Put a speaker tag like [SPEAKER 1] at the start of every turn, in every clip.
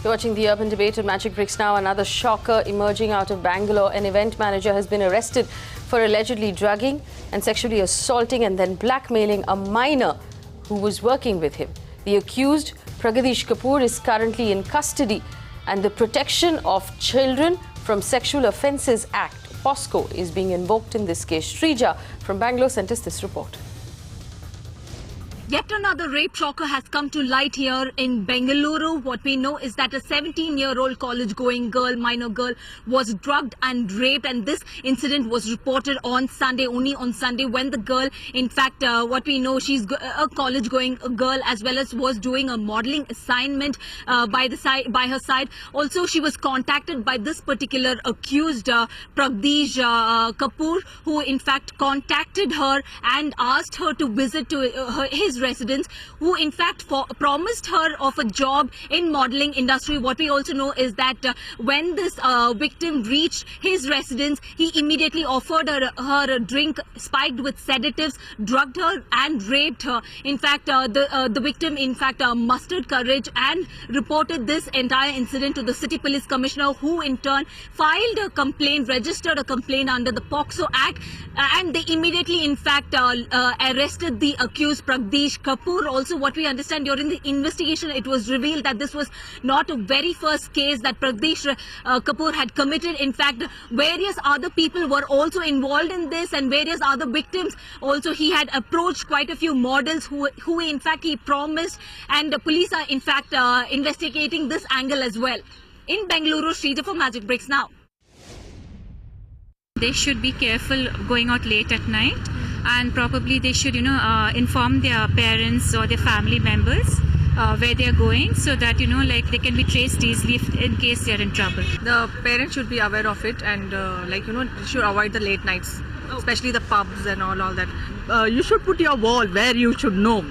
[SPEAKER 1] You're watching the Urban Debate on Magicbricks Now. Another shocker emerging out of Bangalore. An event manager has been arrested for allegedly drugging and sexually assaulting and then blackmailing a minor who was working with him. The accused, Pragdish Kapoor, is currently in custody, and the Protection of Children from Sexual Offences Act, POCSO, is being invoked in this case. Srija from Bangalore sent us this report.
[SPEAKER 2] Yet another rape shocker has come to light here in Bengaluru. What we know is that a 17-year-old college-going girl, minor girl, was drugged and raped, and this incident was reported on Sunday, only on Sunday, when the girl, in fact, what we know, she's a college-going girl as well as was doing a modeling assignment by her side. Also, she was contacted by this particular accused, Pragdish Kapoor, who in fact contacted her and asked her to visit to his residence, who in fact promised her of a job in modeling industry. What we also know is that when this victim reached his residence, he immediately offered her a drink spiked with sedatives, drugged her and raped her. In fact, the victim in fact mustered courage and reported this entire incident to the city police commissioner, who in turn filed a complaint, registered a complaint under the POCSO Act, and they immediately in fact arrested the accused, Pragdish Kapoor. Also, what we understand during the investigation, it was revealed that this was not a very first case that Pragdish Kapoor had committed. In fact, various other people were also involved in this, and various other victims. Also, he had approached quite a few models who in fact he promised, and the police are in fact investigating this angle as well. In Bengaluru, Srija for Magicbricks Now.
[SPEAKER 3] They should be careful going out late at night, and probably they should, inform their parents or their family members where they are going, so that, like, they can be traced easily in case they are in trouble.
[SPEAKER 4] The parents should be aware of it, and should avoid the late nights, especially the pubs and all that.
[SPEAKER 5] You should put your wall where you should know.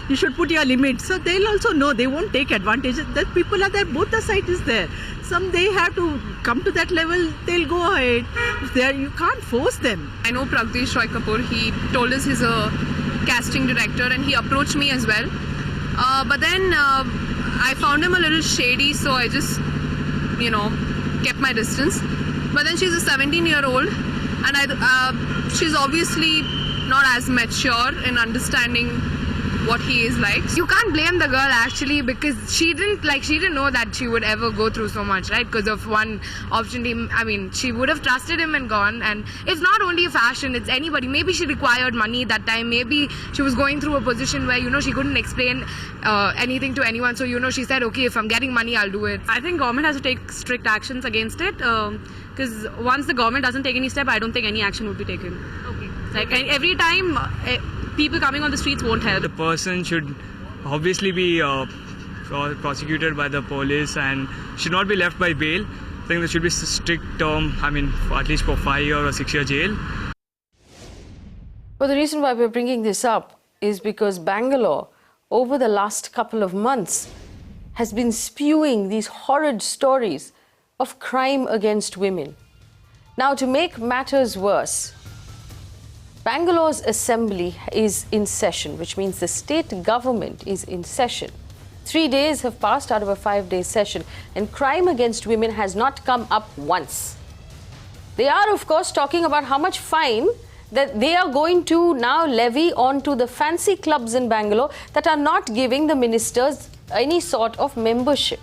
[SPEAKER 5] You should put your limits, so they'll also know. They won't take advantage. That people are there, both the side is there. Some they have to come to that level, they'll go ahead. If they are, you can't force them.
[SPEAKER 6] I know Pragdish Kapoor. He told us he's a casting director, and he approached me as well. But then I found him a little shady, so I just, kept my distance. But then she's a 17-year-old, and she's obviously not as mature in understanding what he is like.
[SPEAKER 7] You can't blame the girl actually, because she didn't know that she would ever go through so much, right? Because of one opportunity. I mean, she would have trusted him and gone. And it's not only fashion, it's anybody. Maybe she required money that time. Maybe she was going through a position where, she couldn't explain anything to anyone. So, she said, okay, if I'm getting money, I'll do it.
[SPEAKER 4] I think government has to take strict actions against it, because once the government doesn't take any step, I don't think any action would be taken.
[SPEAKER 2] Okay.
[SPEAKER 4] Like every time, people coming on the streets won't help.
[SPEAKER 8] The person should obviously be prosecuted by the police and should not be left by bail. I think there should be strict term, at least for 5-year or 6-year jail.
[SPEAKER 1] Well, the reason why we're bringing this up is because Bangalore, over the last couple of months, has been spewing these horrid stories of crime against women. Now, to make matters worse, Bangalore's assembly is in session, which means the state government is in session. 3 days have passed out of a 5-day session, and crime against women has not come up once. They are, of course, talking about how much fine that they are going to now levy onto the fancy clubs in Bangalore that are not giving the ministers any sort of membership.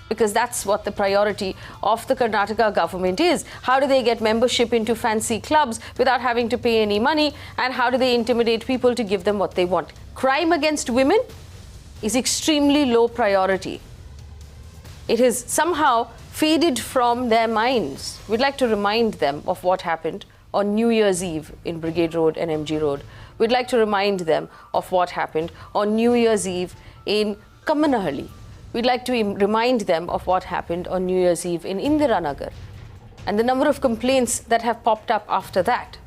[SPEAKER 1] Because that's what the priority of the Karnataka government is. How do they get membership into fancy clubs without having to pay any money? And how do they intimidate people to give them what they want? Crime against women is extremely low priority. It has somehow faded from their minds. We'd like to remind them of what happened on New Year's Eve in Brigade Road and MG Road. We'd like to remind them of what happened on New Year's Eve in Kamanahalli. We'd like to remind them of what happened on New Year's Eve in Indiranagar and the number of complaints that have popped up after that.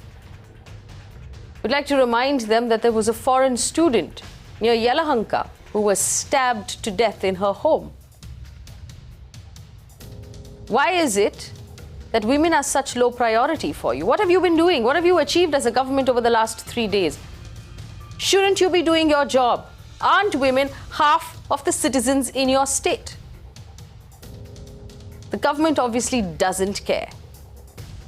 [SPEAKER 1] We'd like to remind them that there was a foreign student near Yelahanka who was stabbed to death in her home. Why is it that women are such low priority for you? What have you been doing? What have you achieved as a government over the last 3 days? Shouldn't you be doing your job? Aren't women half of the citizens in your state? the government obviously doesn't care.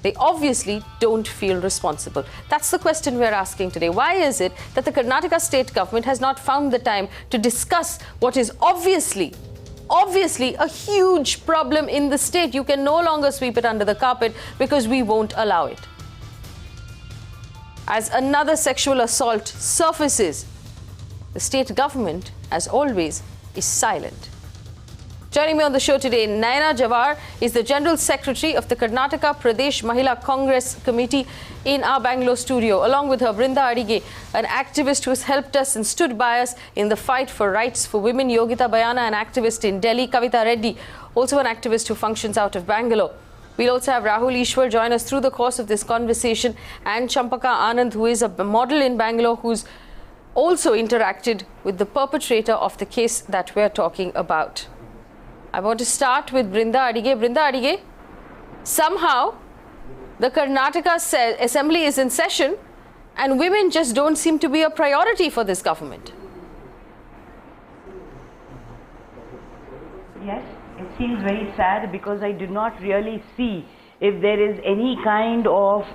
[SPEAKER 1] They obviously don't feel responsible. That's the question we're asking today. Why is it that the Karnataka state government has not found the time to discuss what is obviously a huge problem in the state? You can no longer sweep it under the carpet because we won't allow it. As another sexual assault surfaces, the state government, as always, is silent. Joining me on the show today, Naina Jhawar is the General Secretary of the Karnataka Pradesh Mahila Congress Committee in our Bangalore studio. Along with her, Brinda Adige, an activist who has helped us and stood by us in the fight for rights for women. Yogita Bhayana, an activist in Delhi. Kavitha Reddy, also an activist who functions out of Bangalore. We'll also have Rahul Easwar join us through the course of this conversation, and Champaka Anand, who is a model in Bangalore, who's also interacted with the perpetrator of the case that we're talking about. I want to start with Brinda Adige. Brinda Adige, somehow the Karnataka Assembly is in session and women just don't seem to be a priority for this government.
[SPEAKER 9] Yes, it seems very sad because I do not really see if there is any kind of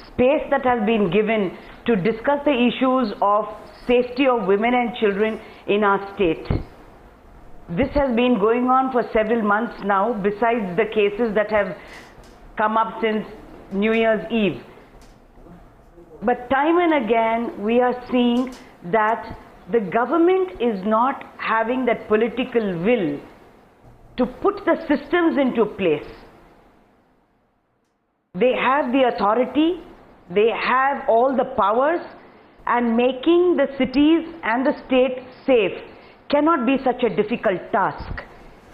[SPEAKER 9] space that has been given to discuss the issues of safety of women and children in our state. This has been going on for several months now, besides the cases that have come up since New Year's Eve. But time and again, we are seeing that the government is not having that political will to put the systems into place. They have the authority, they have all the powers, and making the cities and the state safe cannot be such a difficult task.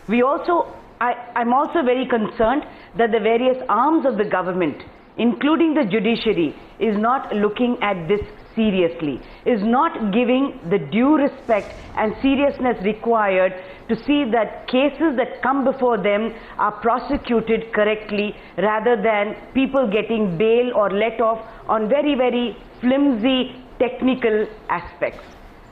[SPEAKER 9] I'm also very concerned that the various arms of the government, including the judiciary, is not looking at this seriously, is not giving the due respect and seriousness required to see that cases that come before them are prosecuted correctly, rather than people getting bail or let off on very, very flimsy technical aspects.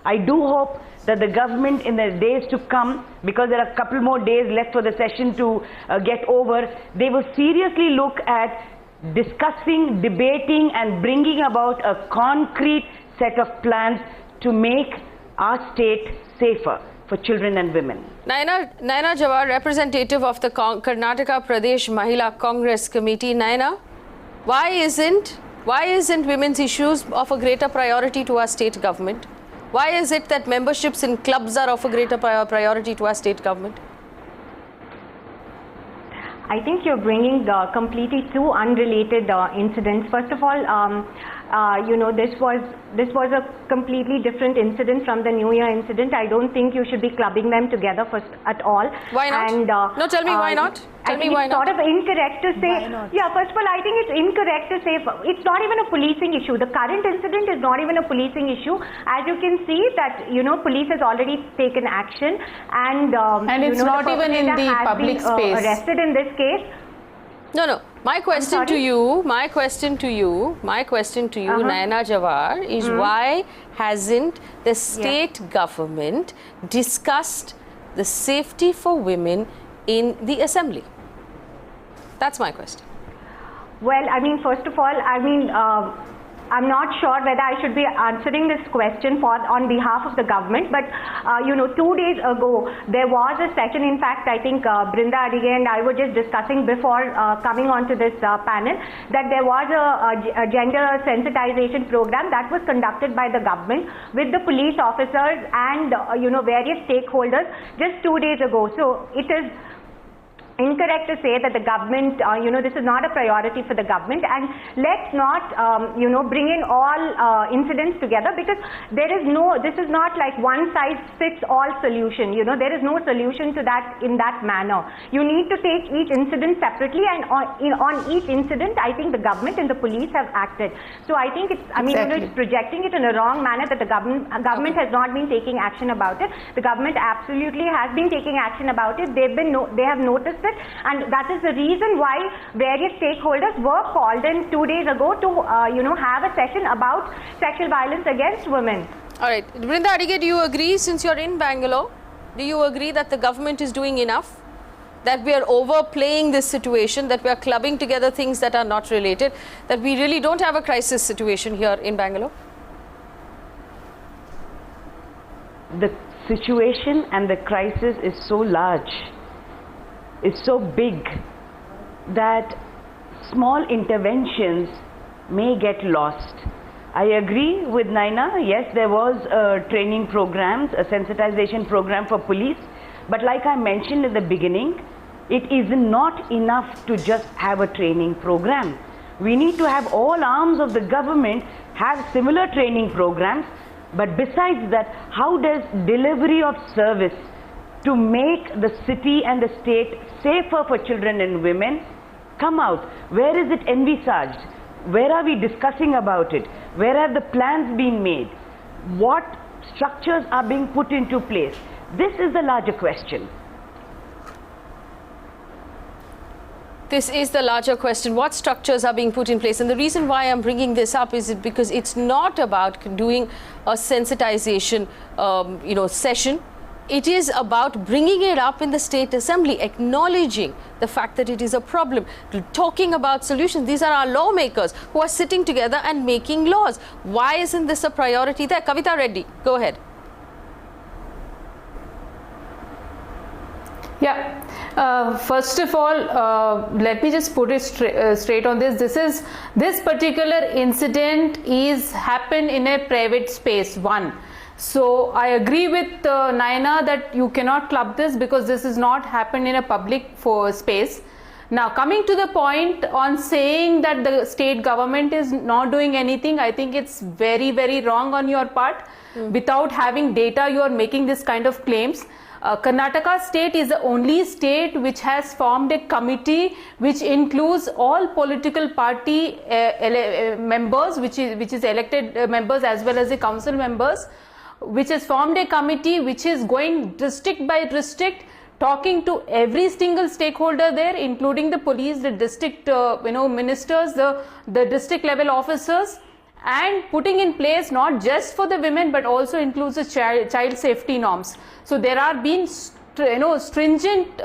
[SPEAKER 9] I do hope that the government in the days to come, because there are a couple more days left for the session to get over, they will seriously look at discussing, debating and bringing about a concrete set of plans to make our state safer for children and women.
[SPEAKER 1] Naina Jhawar, representative of the Karnataka Pradesh Mahila Congress Committee. Naina, why isn't women's issues of a greater priority to our state government? Why is it that memberships in clubs are of a greater priority to our state government?
[SPEAKER 10] I think you're bringing completely two unrelated incidents. First of all, this was a completely different incident from the New Year incident. I don't think you should be clubbing them together at all.
[SPEAKER 1] Why not?
[SPEAKER 10] And,
[SPEAKER 1] no, tell me why not.
[SPEAKER 10] I think it's sort of incorrect to say. Yeah, first of all, I think it's incorrect to say it's not even a policing issue. The current incident is not even a policing issue. As you can see that, police has already taken action, and
[SPEAKER 1] it's not even in the public space.
[SPEAKER 10] Arrested in this case.
[SPEAKER 1] No. My question to you, Naina Jhawar, is why hasn't the state government discussed the safety for women in the assembly? That's my question.
[SPEAKER 10] Well, first of all, I'm not sure whether I should be answering this question on behalf of the government, but 2 days ago there was a session. In fact, I think Brinda Adige and I were just discussing before coming onto this panel that there was a gender sensitization program that was conducted by the government with the police officers and various stakeholders just 2 days ago. So it is incorrect to say that the government, this is not a priority for the government, and let's not, bring in all incidents together, because this is not like one size fits all solution. There is no solution to that in that manner. You need to take each incident separately, and on each incident, I think the government and the police have acted. So I think it's, it's projecting it in a wrong manner that the government has not been taking action about it. The government absolutely has been taking action about it. They have noticed it. And that is the reason why various stakeholders were called in 2 days ago to have a session about sexual violence against women.
[SPEAKER 1] All right, Brinda Adige, do you agree, since you're in Bangalore, do you agree that the government is doing enough? that we are overplaying this situation, that we are clubbing together things that are not related, that we really don't have a crisis situation here in Bangalore?
[SPEAKER 9] The situation and the crisis is so large, it's so big, that small interventions may get lost. I agree with Naina. Yes, there was training programs, a sensitization program for police, but like I mentioned in the beginning, it is not enough to just have a training program. We need to have all arms of the government have similar training programs, but besides that, how does delivery of service to make the city and the state safer for children and women come out? Where is it envisaged? Where are we discussing about it? Where have the plans been made? What structures are being put into place? This is the larger question.
[SPEAKER 1] This is the larger question. What structures are being put in place? And the reason why I'm bringing this up is because it's not about doing a sensitization session. It is about bringing it up in the State Assembly, acknowledging the fact that it is a problem, talking about solutions. These are our lawmakers who are sitting together and making laws. Why isn't this a priority there? Kavitha Reddy, go ahead.
[SPEAKER 11] Yeah, first of all, let me just put it straight on this. This particular incident is happened in a private space, one. So I agree with Naina that you cannot club this because this is not happened in a public space. Now coming to the point on saying that the state government is not doing anything, I think it's very, very wrong on your part. Without having data, you are making this kind of claims. Karnataka state is the only state which has formed a committee which includes all political party members, which is elected members as well as the council members, which has formed a committee which is going district by district, talking to every single stakeholder there, including the police, the district ministers, the district level officers, and putting in place not just for the women but also includes the child safety norms. So there are being stringent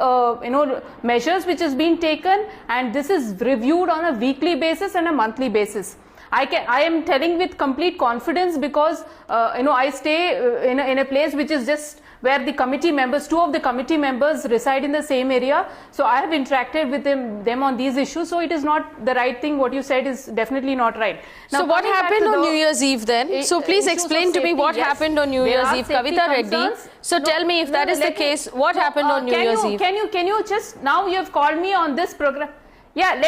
[SPEAKER 11] measures which has been taken, and this is reviewed on a weekly basis and a monthly basis. I am telling with complete confidence because I stay in a place which is just where the committee members, two of the committee members reside in the same area. So I have interacted with them on these issues. So it is not the right thing. What you said is definitely not right. Now,
[SPEAKER 1] so what happened on New Year's Eve then? So please explain to me what happened on New Year's Eve. Kavitha Reddy. So tell me if that is the case, what happened on New Year's Eve?
[SPEAKER 11] Can you just, now you have called me on this program. Yeah,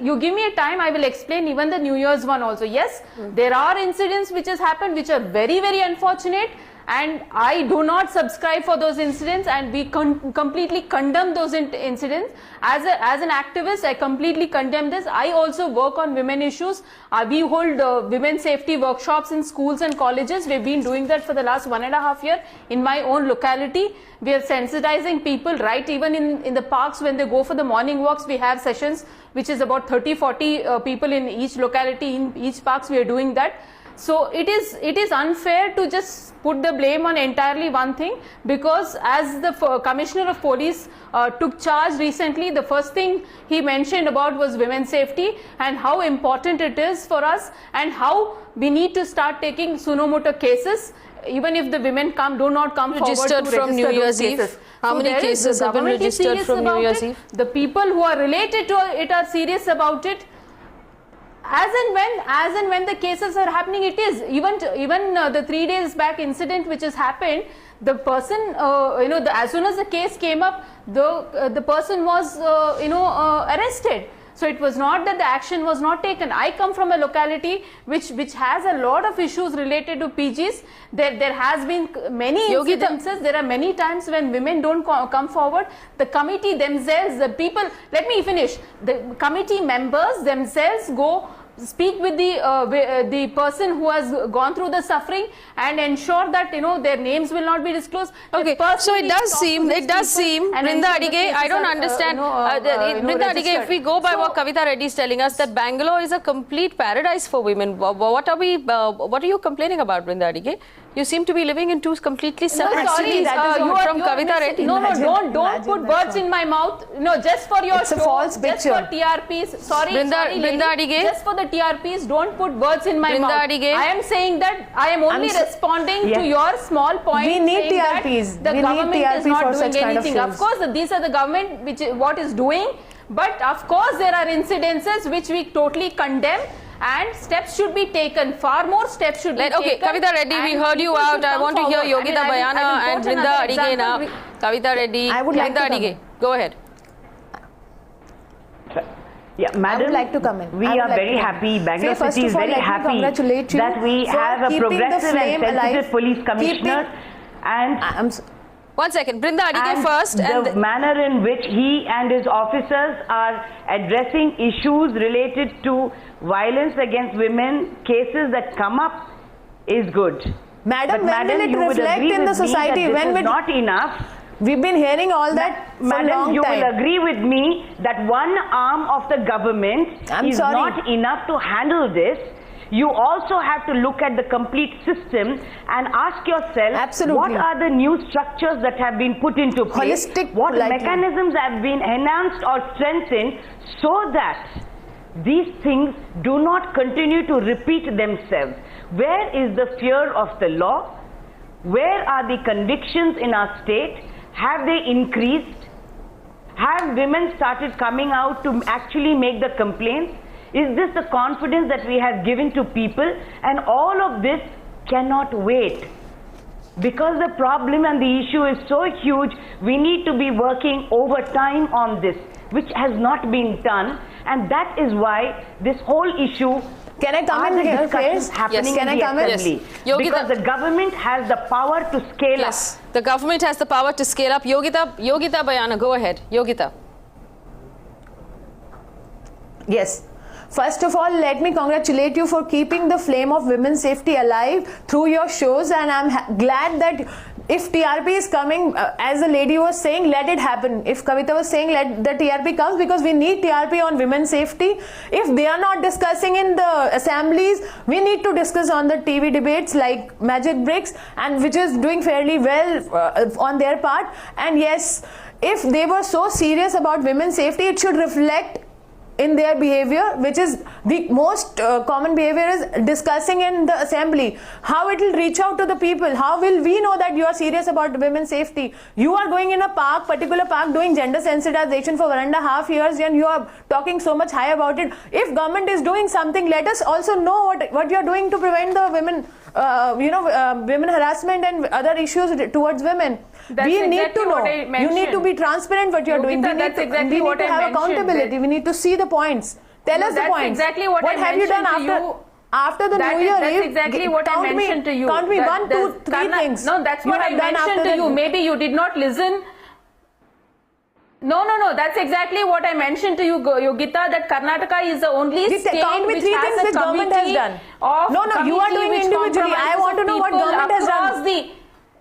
[SPEAKER 11] you give me a time, I will explain even the New Year's one also. Yes, there are incidents which has happened which are very, very unfortunate, and I do not subscribe for those incidents, and we completely condemn those incidents. As an activist, I completely condemn this. I also work on women issues. We hold women safety workshops in schools and colleges. We've been doing that for the last 1.5 years in my own locality. We are sensitizing people, right? Even in the parks when they go for the morning walks, we have sessions which is about 30-40 people in each locality, in each parks we are doing that. So it is unfair to just put the blame on entirely one thing, because as the Commissioner of Police took charge recently, the first thing he mentioned about was women's safety and how important it is for us, and how we need to start taking suno cases even if the women do not come forward to register
[SPEAKER 1] from New Year's
[SPEAKER 11] those cases.
[SPEAKER 1] Eve. How many cases have been registered from New Year's Eve?
[SPEAKER 11] The people who are related to it are serious about it. As and when the cases are happening, it is even the 3 days back incident which has happened. The person, as soon as the case came up, the person was arrested. So it was not that the action was not taken. I come from a locality which has a lot of issues related to PGs. There has been many incidences. There are many times when women don't come forward. The committee themselves, the people, let me finish. The committee members themselves go speak with the person who has gone through the suffering and ensure that their names will not be disclosed.
[SPEAKER 1] Okay, so it does seem Brinda Adige, I don't understand. Brinda Adige, if we go by what Kavitha Reddy is telling us, that Bangalore is a complete paradise for women. What are you complaining about, Brinda Adige? You seem to be living in two completely
[SPEAKER 11] No,
[SPEAKER 1] separate
[SPEAKER 11] sorry,
[SPEAKER 1] cities.
[SPEAKER 11] that is
[SPEAKER 1] You
[SPEAKER 11] what
[SPEAKER 1] are from
[SPEAKER 11] you are
[SPEAKER 1] Kavitha
[SPEAKER 11] missing.
[SPEAKER 1] Reddy.
[SPEAKER 11] No, don't put words in my mouth. No, just for your
[SPEAKER 12] It's a
[SPEAKER 11] show,
[SPEAKER 12] false
[SPEAKER 11] just
[SPEAKER 12] picture.
[SPEAKER 11] for TRPs. Sorry,
[SPEAKER 1] Brinda
[SPEAKER 11] lady,
[SPEAKER 1] Adige?
[SPEAKER 11] just for the TRPs, don't put words in my
[SPEAKER 1] Brinda
[SPEAKER 11] mouth.
[SPEAKER 1] Adige?
[SPEAKER 11] I am saying that I am only responding to your small point.
[SPEAKER 12] We need
[SPEAKER 11] saying that
[SPEAKER 12] TRPs.
[SPEAKER 11] The
[SPEAKER 12] We need
[SPEAKER 11] government is
[SPEAKER 12] TRP
[SPEAKER 11] not
[SPEAKER 12] for
[SPEAKER 11] doing
[SPEAKER 12] such kind of
[SPEAKER 11] anything. Of
[SPEAKER 12] shows.
[SPEAKER 11] course, these are the government which what is doing. But of course, there are incidences which we totally condemn. And steps should be taken. Far more steps should be taken.
[SPEAKER 1] Okay, Kavitha Reddy, we heard you
[SPEAKER 11] people
[SPEAKER 1] out.
[SPEAKER 11] should
[SPEAKER 1] I
[SPEAKER 11] come
[SPEAKER 1] want to hear
[SPEAKER 11] forward.
[SPEAKER 1] Yogita Bhayana and
[SPEAKER 11] quote
[SPEAKER 1] Brinda
[SPEAKER 11] another
[SPEAKER 1] Adige now.
[SPEAKER 11] example.
[SPEAKER 1] Kavitha Reddy,
[SPEAKER 12] I would like
[SPEAKER 1] Brinda
[SPEAKER 12] to
[SPEAKER 1] Adige. Go ahead.
[SPEAKER 9] Yeah, madam,
[SPEAKER 12] I would like to come in.
[SPEAKER 9] We
[SPEAKER 12] I would
[SPEAKER 9] are
[SPEAKER 12] like
[SPEAKER 9] very
[SPEAKER 12] to come in.
[SPEAKER 9] happy. Bangalore
[SPEAKER 12] First
[SPEAKER 9] City is
[SPEAKER 12] of all,
[SPEAKER 9] very
[SPEAKER 12] let me
[SPEAKER 9] happy
[SPEAKER 12] congratulate you
[SPEAKER 9] that we
[SPEAKER 12] for
[SPEAKER 9] have a
[SPEAKER 12] keeping the
[SPEAKER 9] progressive and
[SPEAKER 12] flame
[SPEAKER 9] sensitive
[SPEAKER 12] alive,
[SPEAKER 9] police commissioner. And
[SPEAKER 1] One second, Brinda Adige
[SPEAKER 9] and
[SPEAKER 1] first.
[SPEAKER 9] the manner in which he and his officers are addressing issues related to violence against women, cases that come up, is good.
[SPEAKER 12] Madam,
[SPEAKER 9] But
[SPEAKER 12] when will it
[SPEAKER 9] you would
[SPEAKER 12] reflect
[SPEAKER 9] agree
[SPEAKER 12] in
[SPEAKER 9] with
[SPEAKER 12] the
[SPEAKER 9] me that
[SPEAKER 12] society?
[SPEAKER 9] this
[SPEAKER 12] When
[SPEAKER 9] is
[SPEAKER 12] will
[SPEAKER 9] not enough.
[SPEAKER 12] We've been hearing all that for a
[SPEAKER 9] Madam,
[SPEAKER 12] long
[SPEAKER 9] you
[SPEAKER 12] time.
[SPEAKER 9] will agree with me that one arm of the government is not enough to handle this. You also have to look at the complete system and ask yourself, what are the new structures that have been put into place? What mechanisms have been enhanced or strengthened so that these things do not continue to repeat themselves? Where is the fear of the law? Where are the convictions in our state? Have they increased? Have women started coming out to actually make the complaints? Is this the confidence that we have given to people? And all of this cannot wait. Because the problem and the issue is so huge, we need to be working overtime on this, which has not been done. And that is why this whole issue
[SPEAKER 12] Can I come in here first?
[SPEAKER 9] happening
[SPEAKER 12] Can
[SPEAKER 9] in
[SPEAKER 12] I
[SPEAKER 9] the
[SPEAKER 12] come in?
[SPEAKER 9] assembly.
[SPEAKER 1] Yogita-
[SPEAKER 9] Because the government has the power to scale up.
[SPEAKER 1] The government has the power to scale up. Yogita Bhayana, go ahead. Yogita.
[SPEAKER 12] Yes. First of all, let me congratulate you for keeping the flame of women's safety alive through your shows, and I'm glad that if TRP is coming, as the lady was saying, let it happen. If Kavitha was saying let the TRP comes, because we need TRP on women's safety. If they are not discussing in the assemblies, we need to discuss on the TV debates like Magicbricks, and which is doing fairly well on their part. And yes, if they were so serious about women's safety, it should reflect in their behavior, which is the most common behavior is discussing in the assembly. How it will reach out to the people? How will we know that you are serious about women's safety? You are going in a park, particular park, doing gender sensitization for 1.5 years, and you are talking so much high about it. If government is doing something, let us also know what you are doing to prevent the women, women harassment and other issues towards women. We need to know. You need to be transparent what you are doing. We need to have accountability. We need to see the points. Tell us the points.
[SPEAKER 11] Exactly what
[SPEAKER 12] have you done after the New Year Eve?
[SPEAKER 11] That's exactly what I mentioned to you.
[SPEAKER 12] Count me 1, 2, 3 things.
[SPEAKER 11] No, that's what I mentioned to you. Maybe you did not listen. No. That's exactly what I mentioned to you, Yogita, that Karnataka is the only state
[SPEAKER 12] count me
[SPEAKER 11] which
[SPEAKER 12] 3
[SPEAKER 11] has
[SPEAKER 12] things
[SPEAKER 11] a
[SPEAKER 12] which government has done. No, you are doing individually. I want to know what government has done.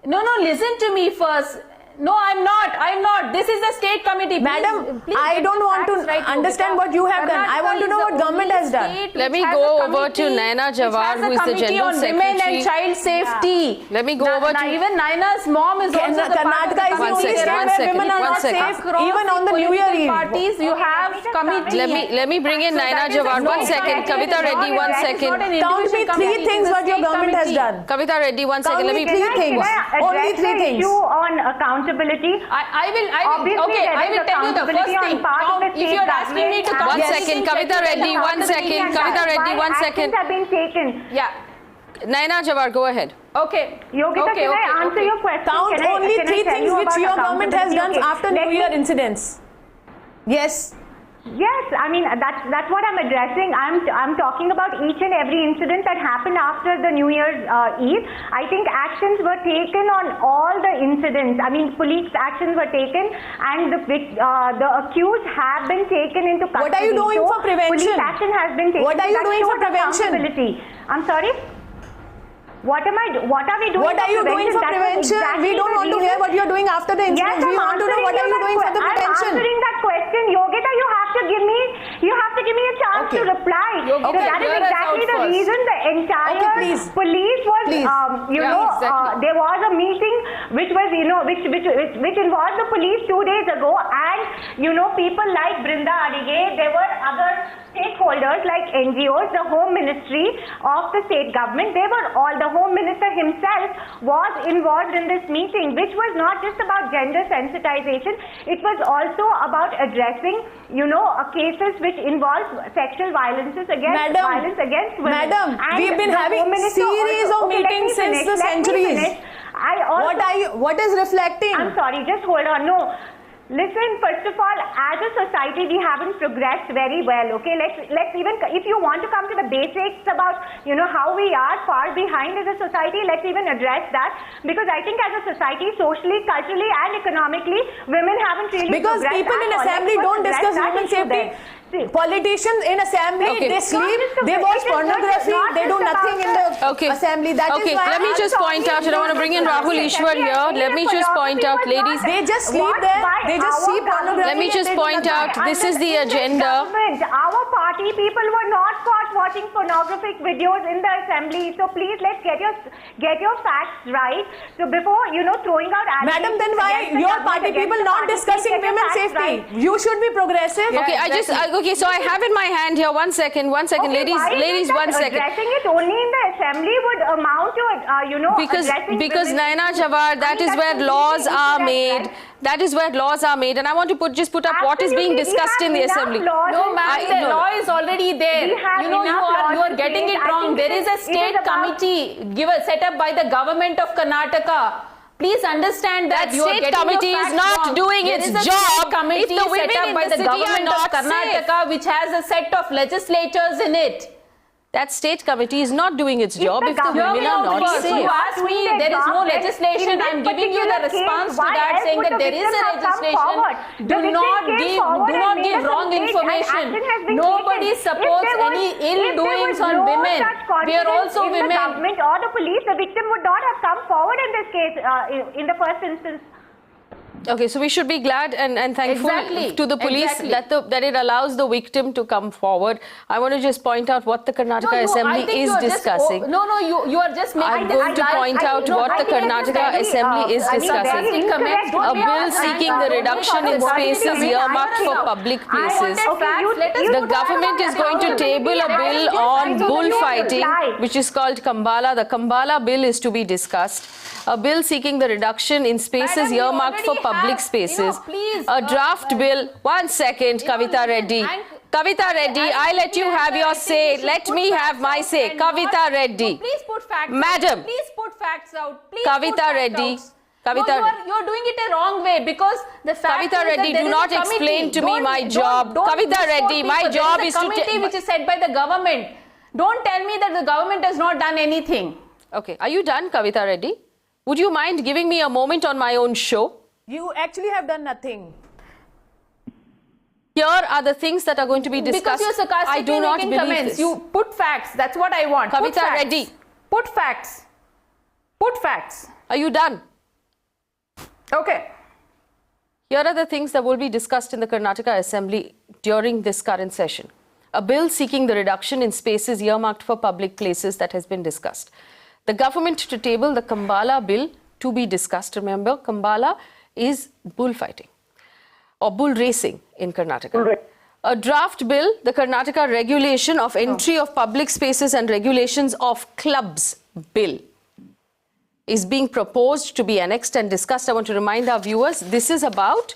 [SPEAKER 11] No, listen to me first. No, I'm not. This is the state committee.
[SPEAKER 12] Madam, I don't want to understand what you have done. I want to know what government has done.
[SPEAKER 1] Let me go over to Naina Jhawar, who is the General Secretary.
[SPEAKER 11] Women and child safety.
[SPEAKER 1] Let me go over to...
[SPEAKER 11] Even Naina's mom is also the
[SPEAKER 12] Karnataka is the only state where women are not safe. Even on the New Year Eve.
[SPEAKER 11] Parties, you have committee.
[SPEAKER 1] Let me bring in Naina Jhawar. 1 second. Kavitha Reddy, 1 second.
[SPEAKER 12] Count me 3 things what your government has done.
[SPEAKER 1] Kavitha Reddy, 1 second. Let me
[SPEAKER 12] 3 things. Only 3 things.
[SPEAKER 10] On accountability.
[SPEAKER 11] I will tell you the first thing. If you're asking me to count
[SPEAKER 1] 1 second, Kavitha Reddy, 1 second. Kavitha Reddy, 1 second.
[SPEAKER 10] Have been taken.
[SPEAKER 11] Yeah.
[SPEAKER 1] Naina Jhawar, go ahead.
[SPEAKER 10] Okay. Yogita, can I answer your question?
[SPEAKER 12] Count only 3 things which your government has done after New Year incidents. Yes.
[SPEAKER 10] Yes, I mean that's what I'm addressing. I'm talking about each and every incident that happened after the New Year's Eve. I think actions were taken on all the incidents. I mean, police actions were taken, and the accused have been taken into custody.
[SPEAKER 12] What are you doing for prevention?
[SPEAKER 10] Police action has been taken.
[SPEAKER 12] What are you doing for prevention?
[SPEAKER 10] I'm sorry. What are we doing?
[SPEAKER 12] What are you doing for prevention? We don't want to hear what you're doing after the incident.
[SPEAKER 10] Yes,
[SPEAKER 12] we want to know what are you doing for the prevention.
[SPEAKER 10] I'm answering that question, Yogita. You have to give me a chance to reply.
[SPEAKER 11] Okay,
[SPEAKER 10] that is exactly the reason the entire police was, there was a meeting which was, which involved the police 2 days ago, and people like Brinda Adige, there were other stakeholders like NGOs, the Home Ministry of the state government. They were all, the Home Minister himself was involved in this meeting, which was not just about gender sensitization. It was also about addressing, cases which involve sexual violences against women.
[SPEAKER 12] Madam, we've been having series of meetings since the centuries. What is reflecting?
[SPEAKER 10] I'm sorry, just hold on. No. Listen, first of all, as a society, we haven't progressed very well, okay? Let's even, if you want to come to the basics about, how we are far behind as a society, let's even address that. Because I think as a society, socially, culturally, and economically, women haven't really progressed.
[SPEAKER 12] Because people in assembly don't discuss women's safety. Politicians in assembly, they sleep, they watch pornography, they do nothing in the assembly. That is why
[SPEAKER 1] let me just point out, and I want to bring in Rahul Easwar here. Let me just point out, ladies.
[SPEAKER 12] They just sleep there, they just see pornography.
[SPEAKER 1] Let me just point out, this is the agenda.
[SPEAKER 10] Our party people were not caught watching pornographic videos in the assembly. So please, let's get your facts right. So before, throwing out
[SPEAKER 12] Madam, then why your party people not discussing women's safety? Right. You should be progressive.
[SPEAKER 1] Okay, okay, so I have in my hand here, one second, ladies, 1 second.
[SPEAKER 10] Addressing it only in the assembly would amount to,
[SPEAKER 1] because Naina Jhawar, that is where laws are made. That is where laws are made, and I want to put up what is being discussed in the assembly.
[SPEAKER 11] No, ma'am, the law is already there. You are getting it wrong. There is a state committee set up by the government of Karnataka. Please understand that
[SPEAKER 1] your state committee is not doing its job.
[SPEAKER 11] If the women set up by the government of Karnataka, which has a set of legislators in it.
[SPEAKER 1] That state committee is not doing its job if the women are not safe.
[SPEAKER 11] You asked me, there is no legislation. I'm giving you the response to that, saying that there is a legislation. Do not give wrong information. Nobody supports any ill doings on women. We are also women.
[SPEAKER 10] The government or the police, the victim would not have come forward in this case in the first instance.
[SPEAKER 1] Okay, so we should be glad and thankful to the police that it allows the victim to come forward. I want to just point out what the Karnataka Assembly is discussing.
[SPEAKER 11] You are just making
[SPEAKER 1] I'm going to point out what the Karnataka Assembly is discussing. A bill seeking the reduction in spaces earmarked for public places. The government is going to table a bill on bullfighting, which is called Kambala. The Kambala bill is to be discussed. A bill seeking the reduction in spaces earmarked for public spaces. A draft bill. 1 second, Kavitha Reddy. Kavitha Reddy, I let you have your say. Let me have my say. Kavitha Reddy.
[SPEAKER 11] Please put facts
[SPEAKER 1] Madam.
[SPEAKER 11] Please put facts out. Please
[SPEAKER 1] Kavitha Reddy.
[SPEAKER 11] You're doing it a wrong way, because the fact
[SPEAKER 1] Kavitha Reddy, do not explain to me my job. Kavitha Reddy, my job is to...
[SPEAKER 11] committee which is set by the government. Don't tell me that the government has not done anything.
[SPEAKER 1] Okay, are you done, Kavitha Reddy? Would you mind giving me a moment on my own show?
[SPEAKER 12] You actually have done nothing.
[SPEAKER 1] Here are the things that are going to be discussed.
[SPEAKER 11] Because you're sarcastically
[SPEAKER 1] I do not
[SPEAKER 11] making
[SPEAKER 1] believe
[SPEAKER 11] comments.
[SPEAKER 1] this.
[SPEAKER 11] You put facts. That's what I want.
[SPEAKER 1] Kavitha Reddy.
[SPEAKER 11] Put facts. Put facts.
[SPEAKER 1] Are you done?
[SPEAKER 11] Okay.
[SPEAKER 1] Here are the things that will be discussed in the Karnataka Assembly during this current session. A bill seeking the reduction in spaces earmarked for public places that has been discussed. The government to table the Kambala bill to be discussed. Remember, Kambala is bullfighting or bull racing in Karnataka. Right. A draft bill, the Karnataka Regulation of Entry of Public Spaces and Regulations of Clubs Bill, is being proposed to be annexed and discussed. I want to remind our viewers, this is about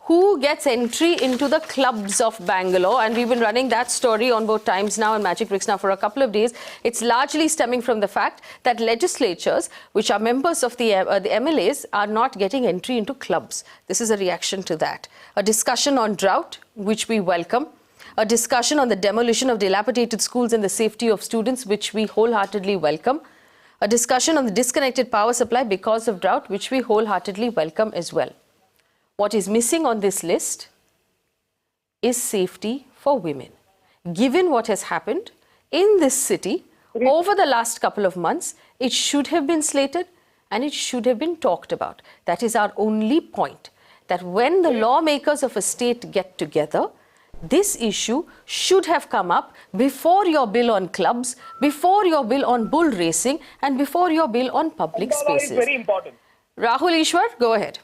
[SPEAKER 1] who gets entry into the clubs of Bangalore, and we've been running that story on both Times Now and Magicbricks Now for a couple of days. It's largely stemming from the fact that legislatures, which are members of the MLAs, are not getting entry into clubs. This is a reaction to that. A discussion on drought, which we welcome. A discussion on the demolition of dilapidated schools and the safety of students, which we wholeheartedly welcome. A discussion on the disconnected power supply because of drought, which we wholeheartedly welcome as well. What is missing on this list is safety for women. Given what has happened in this city over the last couple of months, it should have been slated and it should have been talked about. That is our only point, that when the lawmakers of a state get together, this issue should have come up before your bill on clubs, before your bill on bull racing, and before your bill on public spaces.
[SPEAKER 13] Is very important.
[SPEAKER 1] Rahul Easwar, go ahead.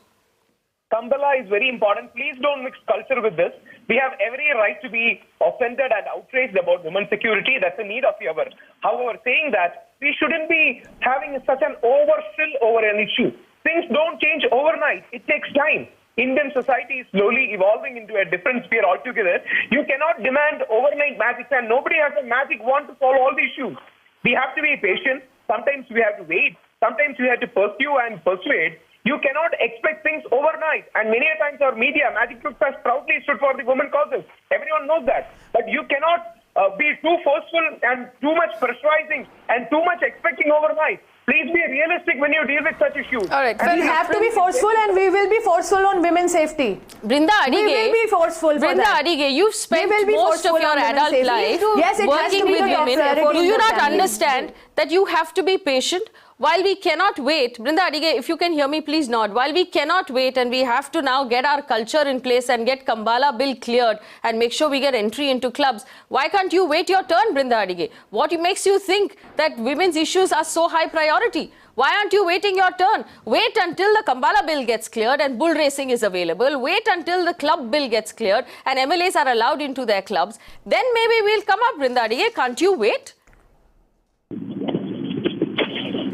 [SPEAKER 13] Kambala is very important. Please don't mix culture with this. We have every right to be offended and outraged about women's security. That's a need of the hour. However, saying that, we shouldn't be having such an overspill over an issue. Things don't change overnight. It takes time. Indian society is slowly evolving into a different sphere altogether. You cannot demand overnight magic, and nobody has a magic wand to solve all the issues. We have to be patient. Sometimes we have to wait. Sometimes we have to pursue and persuade. You cannot expect things overnight. And many a times our media, Magicbricks has proudly stood for the women causes. Everyone knows that. But you cannot be too forceful and too much pressurizing and too much expecting overnight. Please be realistic when you deal with such issues.
[SPEAKER 1] All right.
[SPEAKER 12] We have to be forceful, and we will be forceful on women's safety.
[SPEAKER 1] Brinda Adige,
[SPEAKER 12] we will be forceful for
[SPEAKER 1] Brinda
[SPEAKER 12] that.
[SPEAKER 1] Adige, you've spent most of your adult life working with women. Do you not understand that you have to be patient? While we cannot wait, Brinda Adige, if you can hear me, please nod. While we cannot wait and we have to now get our culture in place and get Kambala bill cleared and make sure we get entry into clubs, why can't you wait your turn, Brinda Adige? What makes you think that women's issues are so high priority? Why aren't you waiting your turn? Wait until the Kambala bill gets cleared and bull racing is available. Wait until the club bill gets cleared and MLAs are allowed into their clubs. Then maybe we'll come up, Brinda Adige. Can't you wait?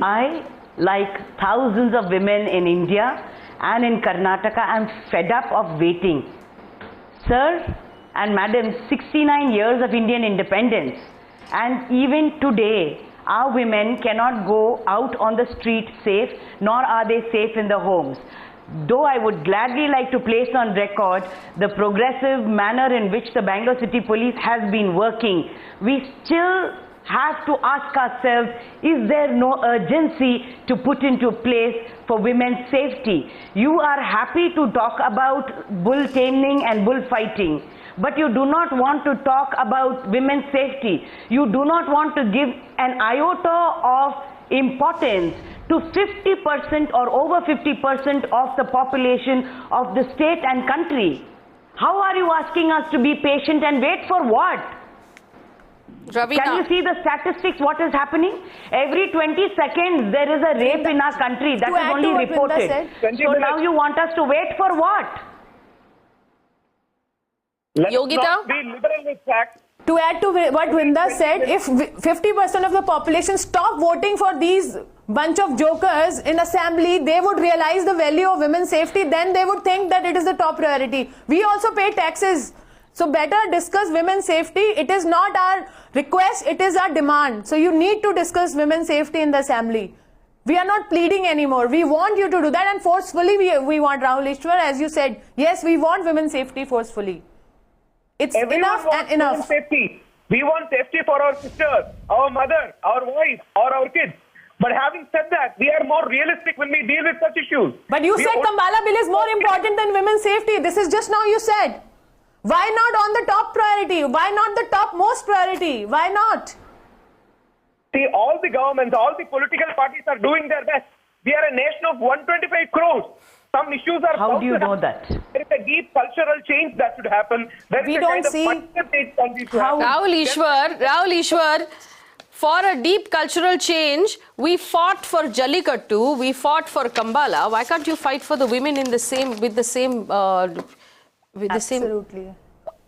[SPEAKER 9] I, like thousands of women in India and in Karnataka, am fed up of waiting. Sir and madam, 69 years of Indian independence, and even today, our women cannot go out on the street safe, nor are they safe in the homes. Though I would gladly like to place on record the progressive manner in which the Bangalore City Police has been working, we still have to ask ourselves, is there no urgency to put into place for women's safety? You are happy to talk about bull taming and bullfighting, but you do not want to talk about women's safety. You do not want to give an iota of importance to 50% or over 50% of the population of the state and country. How are you asking us to be patient and wait for what?
[SPEAKER 1] Ravina.
[SPEAKER 9] Can you see the statistics, what is happening? Every 20 seconds there is a rape in our country. That is only reported. So now you want us to wait for what?
[SPEAKER 13] Let's
[SPEAKER 1] Yogita?
[SPEAKER 13] not be liberal with facts.
[SPEAKER 12] To add to what Vrinda said, if 50% of the population stop voting for these bunch of jokers in assembly, they would realize the value of women's safety. Then they would think that it is the top priority. We also pay taxes. So better discuss women's safety. It is not our request, it is our demand. So you need to discuss women's safety in the assembly. We are not pleading anymore. We want you to do that, and forcefully we want, Rahul Easwar, as you said, yes, we want women's safety forcefully. It's enough and enough.
[SPEAKER 13] Safety. We want safety for our sisters, our mother, our wife, or our kids. But having said that, we are more realistic when we deal with such issues.
[SPEAKER 12] But you said Kambala bill is more important than women's safety. This is just now you said. Why not on the top priority? Why not the top most priority? Why not?
[SPEAKER 13] See, all the governments, all the political parties are doing their best. We are a nation of 125 crores. Some issues are...
[SPEAKER 9] How do you know that?
[SPEAKER 13] There is a deep cultural change that should happen.
[SPEAKER 12] We don't see
[SPEAKER 1] how... Rahul Easwar, for a deep cultural change, we fought for Jallikattu, we fought for Kambala. Why can't you fight for the women in the same,
[SPEAKER 12] Absolutely.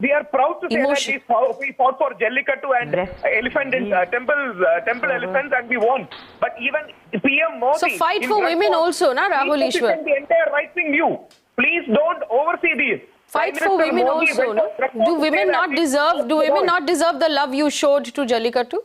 [SPEAKER 13] We are proud to say
[SPEAKER 1] emotion.
[SPEAKER 13] that we fought for Jallikattu and elephant and temple elephants, and we won. But even PM Modi...
[SPEAKER 1] So fight for women also, na, Rahul Easwar?
[SPEAKER 13] The entire right-wing view. Please don't oversee these.
[SPEAKER 1] Fight for women also, no? Do women not deserve the love you showed to Jallikattu?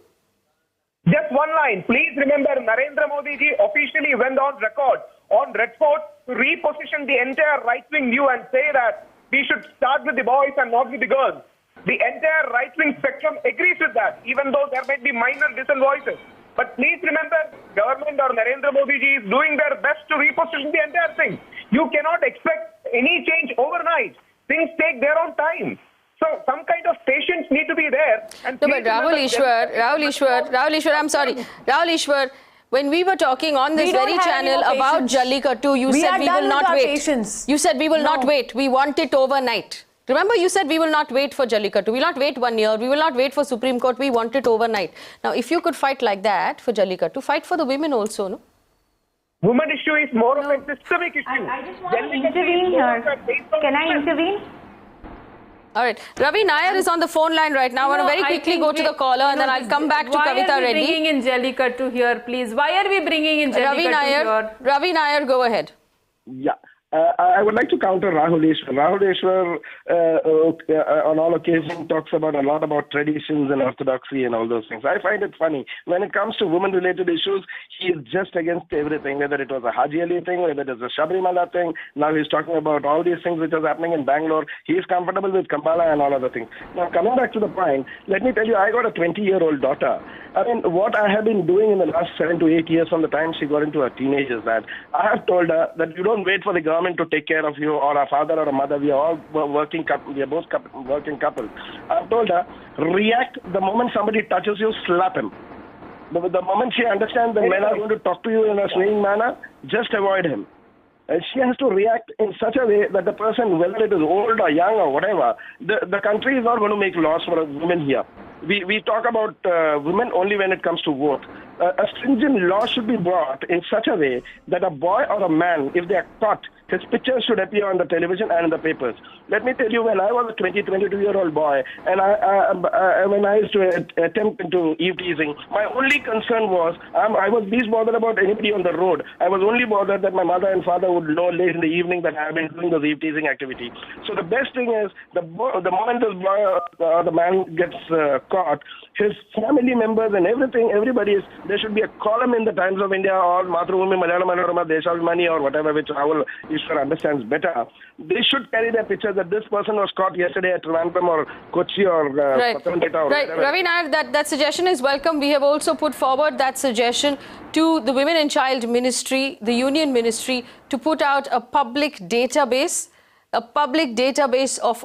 [SPEAKER 13] Just one line. Please remember, Narendra Modi ji officially went on record on Red Fort to reposition the entire right-wing view and say that we should start with the boys and not with the girls. The entire right-wing spectrum agrees with that, even though there might be minor dissent voices. But please remember, government or Narendra Modi ji is doing their best to reposition the entire thing. You cannot expect any change overnight. Things take their own time. So some kind of patience need to be there. And
[SPEAKER 1] No, but Rahul Easwar, I'm sorry. Rahul Easwar, when we were talking on this very channel about Jallikattu, you said we will not wait. You said we will not wait. We want it overnight. Remember, you said we will not wait for Jallikattu. We will not wait 1 year. We will not wait for Supreme Court. We want it overnight. Now, if you could fight like that for Jallikattu, fight for the women also, no?
[SPEAKER 13] Women issue is more of a systemic issue.
[SPEAKER 10] I just want to intervene here. Can I intervene?
[SPEAKER 1] All right. Ravi Nair is on the phone line right now. I want to very quickly go to the caller and then I'll come back to Kavitha Reddy.
[SPEAKER 11] Why are we bringing in Jallikattu here, please? Why are we bringing in Jallikattu here?
[SPEAKER 1] Ravi Nair, go ahead.
[SPEAKER 14] Yeah. I would like to counter Rahul Easwar. Rahul Easwar, on all occasions, talks about a lot about traditions and orthodoxy and all those things. I find it funny. When it comes to women-related issues, he is just against everything, whether it was a Haji Ali thing, whether it was a Sabrimala thing. Now he's talking about all these things which are happening in Bangalore. He is comfortable with Kampala and all other things. Now, coming back to the point, let me tell you, I got a 20-year-old daughter. I mean, what I have been doing in the last 7 to 8 years from the time she got into her teenage is that I have told her that you don't wait for the government to take care of you or a father or a mother. We are all working couples. We are both working couples. I've told her, react the moment somebody touches you, slap him. The moment she understands that men are going to talk to you in a swaying manner, just avoid him. And she has to react in such a way that the person, whether it is old or young or whatever, the country is not going to make laws for women here. We talk about women only when it comes to vote. A stringent law should be brought in such a way that a boy or a man, if they are caught, his pictures should appear on the television and in the papers. Let me tell you, when I was a 22-year-old boy, and when I used to attempt into eve teasing, my only concern was I was least bothered about anybody on the road. I was only bothered that my mother and father would know late in the evening that I have been doing those eve teasing activity. So the best thing is the moment this boy or the man gets caught, his family members and everything, there should be a column in the Times of India or Mathrubhumi, Malayalam Manorama, Deshabhimani or whatever, which Rahul Easwar understands better. They should carry their picture that this person was caught yesterday at Trivandrum or Kochi or Pathanamthitta or whatever.
[SPEAKER 1] Ravi Nair, that suggestion is welcome. We have also put forward that suggestion to the Women and Child Ministry, the Union Ministry, to put out a public database of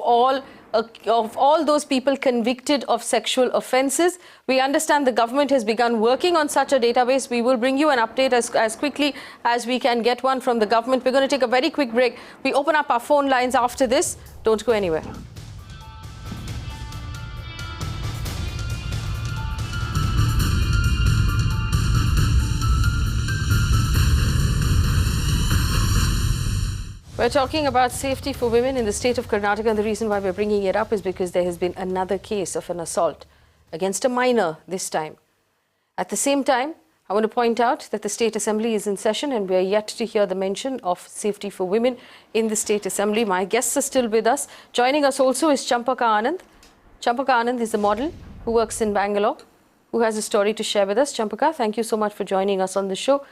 [SPEAKER 1] all those people convicted of sexual offences. We understand the government has begun working on such a database. We will bring you an update as quickly as we can get one from the government. We're going to take a very quick break. We open up our phone lines after this. Don't go anywhere. We're talking about safety for women in the state of Karnataka, and the reason why we're bringing it up is because there has been another case of an assault against a minor this time. At the same time, I want to point out that the State Assembly is in session and we are yet to hear the mention of safety for women in the State Assembly. My guests are still with us. Joining us also is Champaka Anand. Champaka Anand is a model who works in Bangalore, who has a story to share with us. Champaka, thank you so much for joining us on the show.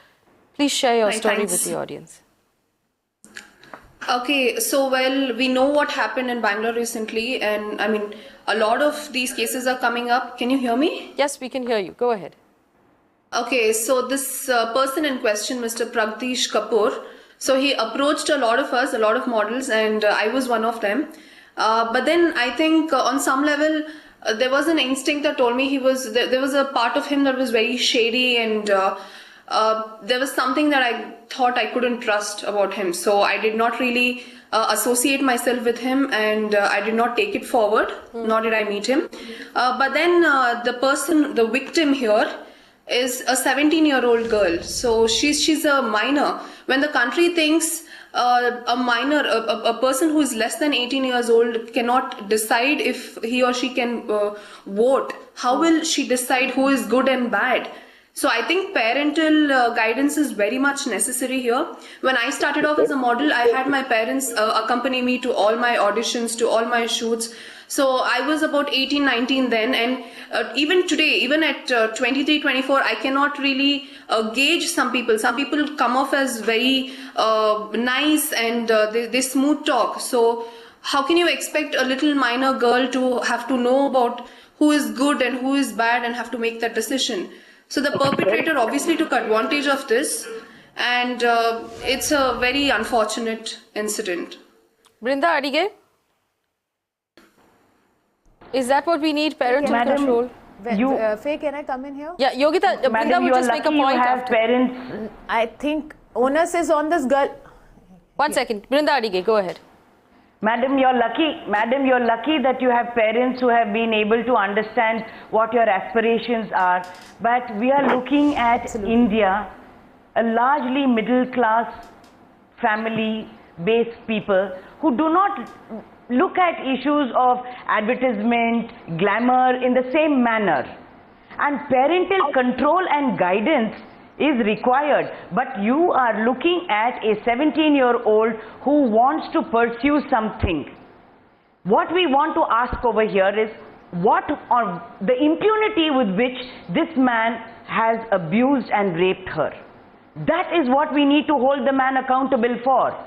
[SPEAKER 1] Please share your story with the audience.
[SPEAKER 15] Okay, so we know what happened in Bangalore recently, and I mean, a lot of these cases are coming up. Can you hear me?
[SPEAKER 1] Yes, we can hear you. Go ahead.
[SPEAKER 15] Okay, so this person in question, Mr. Pragdish Kapoor, so he approached a lot of us, a lot of models, and I was one of them. But then I think on some level, there was an instinct that told me there was a part of him that was very shady, and there was something that I thought I couldn't trust about him. So I did not really associate myself with him, and I did not take it forward, nor did I meet him. But then the victim here is a 17-year-old girl. So she's a minor. When the country thinks a person who is less than 18 years old cannot decide if he or she can vote, how will she decide who is good and bad? So I think parental guidance is very much necessary here. When I started off as a model, I had my parents accompany me to all my auditions, to all my shoots. So I was about 18, 19 then, and even today, even at 23, 24, I cannot really gauge some people. Some people come off as very nice and they smooth talk. So how can you expect a little minor girl to have to know about who is good and who is bad and have to make that decision? So the perpetrator obviously took advantage of this, and it's a very unfortunate incident.
[SPEAKER 1] Brinda Adige? Is that what we need, parental
[SPEAKER 12] Madam,
[SPEAKER 1] control?
[SPEAKER 12] Faye, can I come in here?
[SPEAKER 1] Yeah, Yogita, Brinda will just make a point after.
[SPEAKER 12] Parents. I think onus is on this girl.
[SPEAKER 1] 1 second. Brinda Adige, go ahead.
[SPEAKER 9] Madam, you're lucky. Madam, you're lucky that you have parents who have been able to understand what your aspirations are. But we are looking at India, a largely middle-class, family-based people who do not look at issues of advertisement, glamour in the same manner. And parental control and guidance is required, but you are looking at a 17-year-old who wants to pursue something. What we want to ask over here is what are the impunity with which this man has abused and raped her. That is what we need to hold the man accountable for.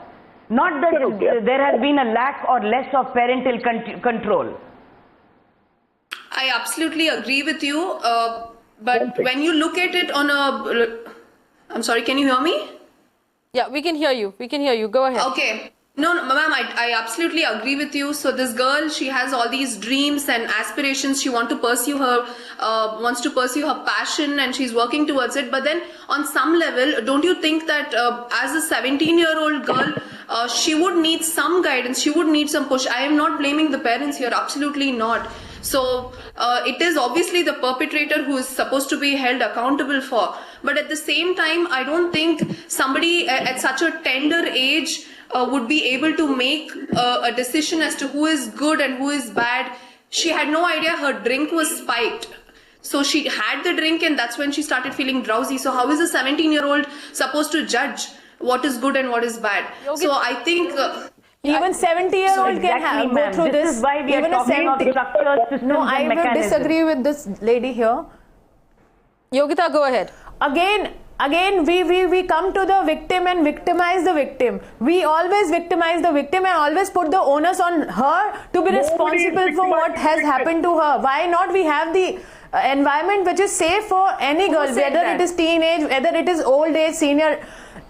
[SPEAKER 9] Not that there has been a lack or less of parental control.
[SPEAKER 15] I absolutely agree with you. But when you look at it on a... I'm sorry, can you hear me?
[SPEAKER 1] Yeah, we can hear you. We can hear you. Go ahead.
[SPEAKER 15] Okay. No, ma'am, I absolutely agree with you. So this girl, she has all these dreams and aspirations. She wants to pursue her passion, and she's working towards it. But then on some level, don't you think that as a 17-year-old girl, she would need some guidance, she would need some push? I am not blaming the parents here, absolutely not. So it is obviously the perpetrator who is supposed to be held accountable for. But at the same time, I don't think somebody at such a tender age would be able to make a decision as to who is good and who is bad. She had no idea her drink was spiked. So she had the drink and that's when she started feeling drowsy. So how is a 17-year-old supposed to judge what is good and what is bad? So I think...
[SPEAKER 12] Even 70-year-old can go through this.
[SPEAKER 9] This is why we are talking of structured systems.
[SPEAKER 12] No, I will disagree with this lady here.
[SPEAKER 1] Yogita, go ahead.
[SPEAKER 12] Again, we come to the victim and victimize the victim. We always victimize the victim and always put the onus on her to be responsible for what has happened to her. Why not we have the environment which is safe for any girl, whether it is teenage, whether it is old age, senior.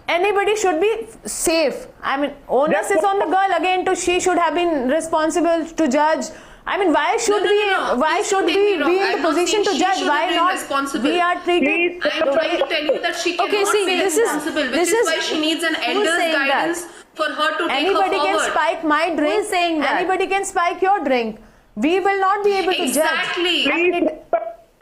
[SPEAKER 12] Anybody should be safe. I mean, onus is on the girl again. She should have been responsible to judge. I mean, why should we be in the position to judge? Why not? We are treated.
[SPEAKER 15] I am trying to tell you that she cannot be responsible, which is why she needs an elder's guidance for her to take her forward.
[SPEAKER 12] Anybody can spike my drink.
[SPEAKER 1] Who's saying that?
[SPEAKER 12] Anybody can spike your drink. We will not be able to judge.
[SPEAKER 15] Exactly.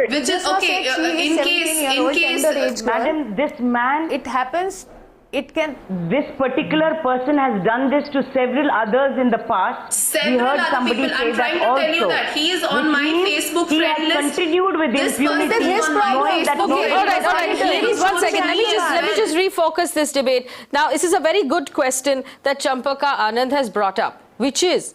[SPEAKER 15] Which is okay. In case,
[SPEAKER 9] madam, this man,
[SPEAKER 12] it happens.
[SPEAKER 9] This particular person has done this to several others in the past.
[SPEAKER 15] Several other people. I'm trying to tell you that he is on my Facebook friend list.
[SPEAKER 9] He has continued with impunity.
[SPEAKER 15] This person is on my Facebook.
[SPEAKER 1] Okay, all right. Ladies, 1 second. Let me just refocus this debate. Now, this is a very good question that Champaka Anand has brought up, which is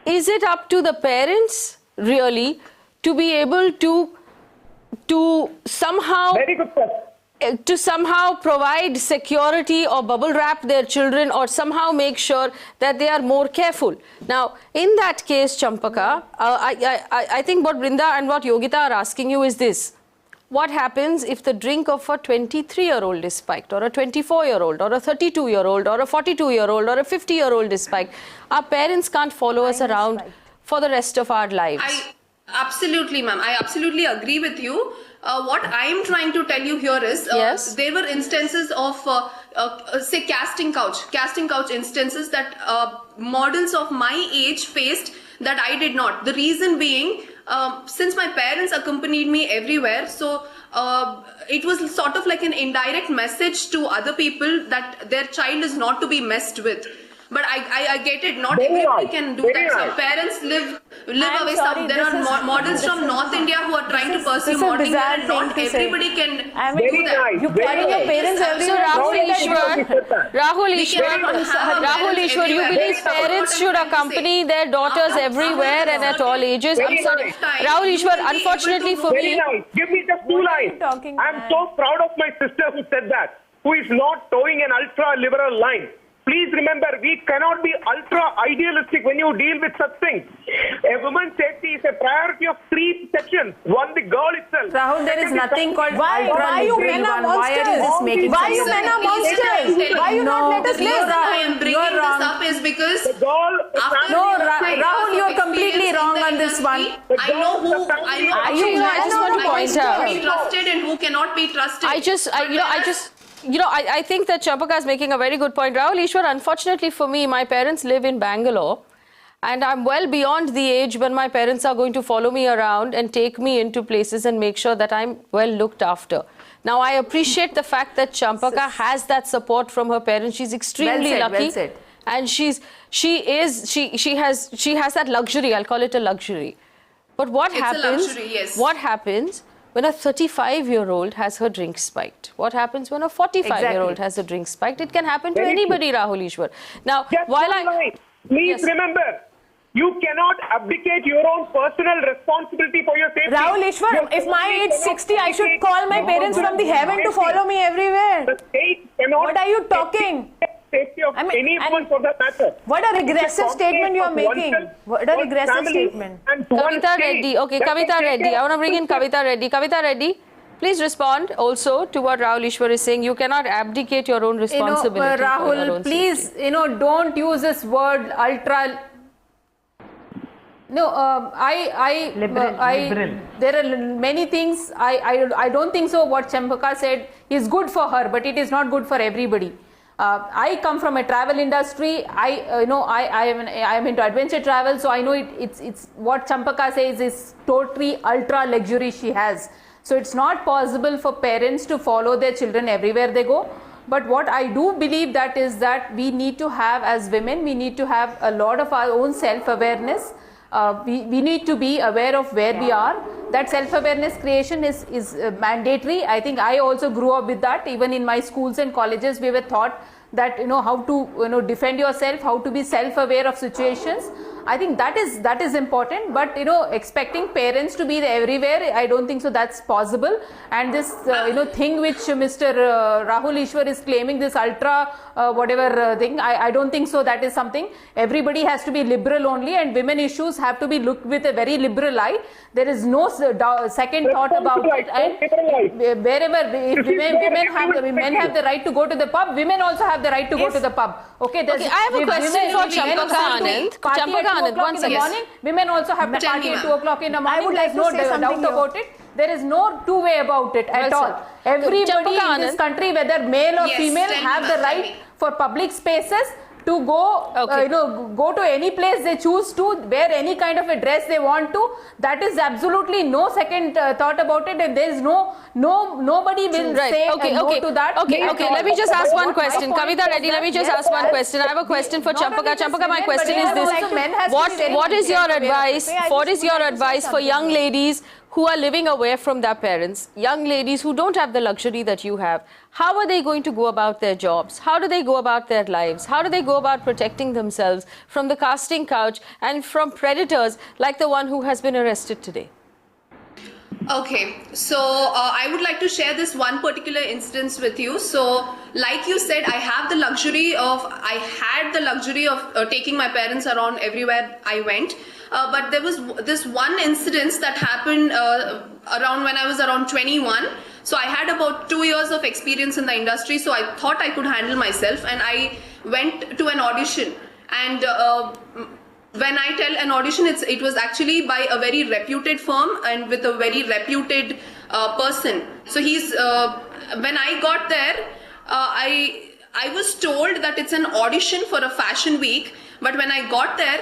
[SPEAKER 1] it up to the parents really to be able to somehow...
[SPEAKER 13] Very good question.
[SPEAKER 1] To somehow provide security or bubble wrap their children or somehow make sure that they are more careful. Now, in that case, Champaka, I think what Brinda and what Yogita are asking you is this. What happens if the drink of a 23-year-old is spiked, or a 24-year-old, or a 32-year-old, or a 42-year-old, or a 50-year-old is spiked? Our parents can't follow us around for the rest of our lives.
[SPEAKER 15] Absolutely, ma'am. I absolutely agree with you. What I am trying to tell you here is there were instances of say casting couch instances that models of my age faced that I did not. The reason being, since my parents accompanied me everywhere, so it was sort of like an indirect message to other people that their child is not to be messed with. But I get it. Not everybody can do that. So parents live away. There are models from North India who are trying to pursue modeling, and not everybody can do that.
[SPEAKER 12] You carry your parents everywhere.
[SPEAKER 1] Rahul Easwar, you believe parents should accompany their daughters everywhere and at all ages? I'm sorry, Rahul Easwar, unfortunately for me.
[SPEAKER 13] Very nice. Give me just 2 lines. I'm so proud of my sister who said that, who is not towing an ultra-liberal line. please remember, we cannot be ultra idealistic when you deal with such things. A woman's safety is a priority of 3 sections. One, the girl itself.
[SPEAKER 11] Rahul, there is nothing called
[SPEAKER 12] Why you men are monsters? Why you men are monsters? Why you not let us
[SPEAKER 15] The
[SPEAKER 12] live?
[SPEAKER 15] reason I am bringing this up is because
[SPEAKER 11] Rahul, you're completely wrong on this one.
[SPEAKER 15] I know who
[SPEAKER 1] I just want to point out.
[SPEAKER 15] can be trusted and who cannot be trusted.
[SPEAKER 1] I think that Champaka is making a very good point. Rahul Easwar, unfortunately for me, my parents live in Bangalore, and I'm well beyond the age when my parents are going to follow me around and take me into places and make sure that I'm well looked after. Now, I appreciate the fact that Champaka has that support from her parents. She's extremely lucky.
[SPEAKER 11] Well said.
[SPEAKER 1] And she has that luxury. I'll call it a luxury. But what happens?
[SPEAKER 15] A luxury, yes.
[SPEAKER 1] What happens when a 35-year-old has her drink spiked? What happens when a 45-year-old has a drink spiked? It can happen to anybody, Rahul Easwar. Now,
[SPEAKER 13] Please remember, you cannot abdicate your own personal responsibility for your safety.
[SPEAKER 12] Rahul Easwar, if my age 60, I should call my parents from the heaven to follow me everywhere.
[SPEAKER 13] The state cannot.
[SPEAKER 12] What are you talking?
[SPEAKER 13] Safety of any woman for that matter.
[SPEAKER 12] What a regressive statement you are making. What a regressive statement.
[SPEAKER 1] Kavitha Reddy. Okay, Kavitha Reddy. I want to bring in Kavitha Reddy. Kavitha Reddy, please respond also to what Rahul Easwar is saying. You cannot abdicate your own responsibility.
[SPEAKER 11] Rahul, please, don't use this word ultra. No, liberal. There are many things. I don't think so. What Champaka said is good for her, but it is not good for everybody. I come from a travel industry. I am into adventure travel, so I know it's what Champaka says is totally ultra luxury she has. So it's not possible for parents to follow their children everywhere they go. But what I do believe that is that we need to have, as women, we need to have a lot of our own self-awareness. We need to be aware of where we are. That self-awareness creation is mandatory. I think I also grew up with that. Even in my schools and colleges, we were taught that how to defend yourself, how to be self-aware of situations. I think that is important. But expecting parents to be there everywhere, I don't think so that's possible. And this thing which Mr. Rahul Easwar is claiming, this ultra thing, I don't think so. That is something. Everybody has to be liberal only, and women issues have to be looked with a very liberal eye. There is no second thought about it. And wherever men have the right to go to the pub, women also have the right to go to the pub. Okay,
[SPEAKER 1] I have a question for Champaka Anand. Champaka Anand,
[SPEAKER 11] once in the morning, women also have to party at 2 o'clock in the morning.
[SPEAKER 12] I would like
[SPEAKER 11] no
[SPEAKER 12] to say
[SPEAKER 11] doubt about it. There is no two-way about it at all. Everybody in this country, whether male or female, have the right for public spaces to go, go to any place they choose to, wear any kind of a dress they want to. That is absolutely no second thought about it, and there is nobody will say no to that.
[SPEAKER 1] Okay. Let me just ask one question. Kavitha Reddy, let me just ask one question. I have a question for Champaka. Champaka, my question is this: what is your advice? What is your advice for young ladies who are living away from their parents, young ladies who don't have the luxury that you have? How are they going to go about their jobs? How do they go about their lives? How do they go about protecting themselves from the casting couch and from predators like the one who has been arrested today?
[SPEAKER 15] Okay, so I would like to share this one particular instance with you. So, like you said, I had the luxury of taking my parents around everywhere I went. But there was this one incident that happened around when I was around 21. So I had about 2 years of experience in the industry. So I thought I could handle myself, and I went to an audition. And when I tell an audition, it was actually by a very reputed firm and with a very reputed person. So when I got there, I was told that it's an audition for a fashion week. But when I got there,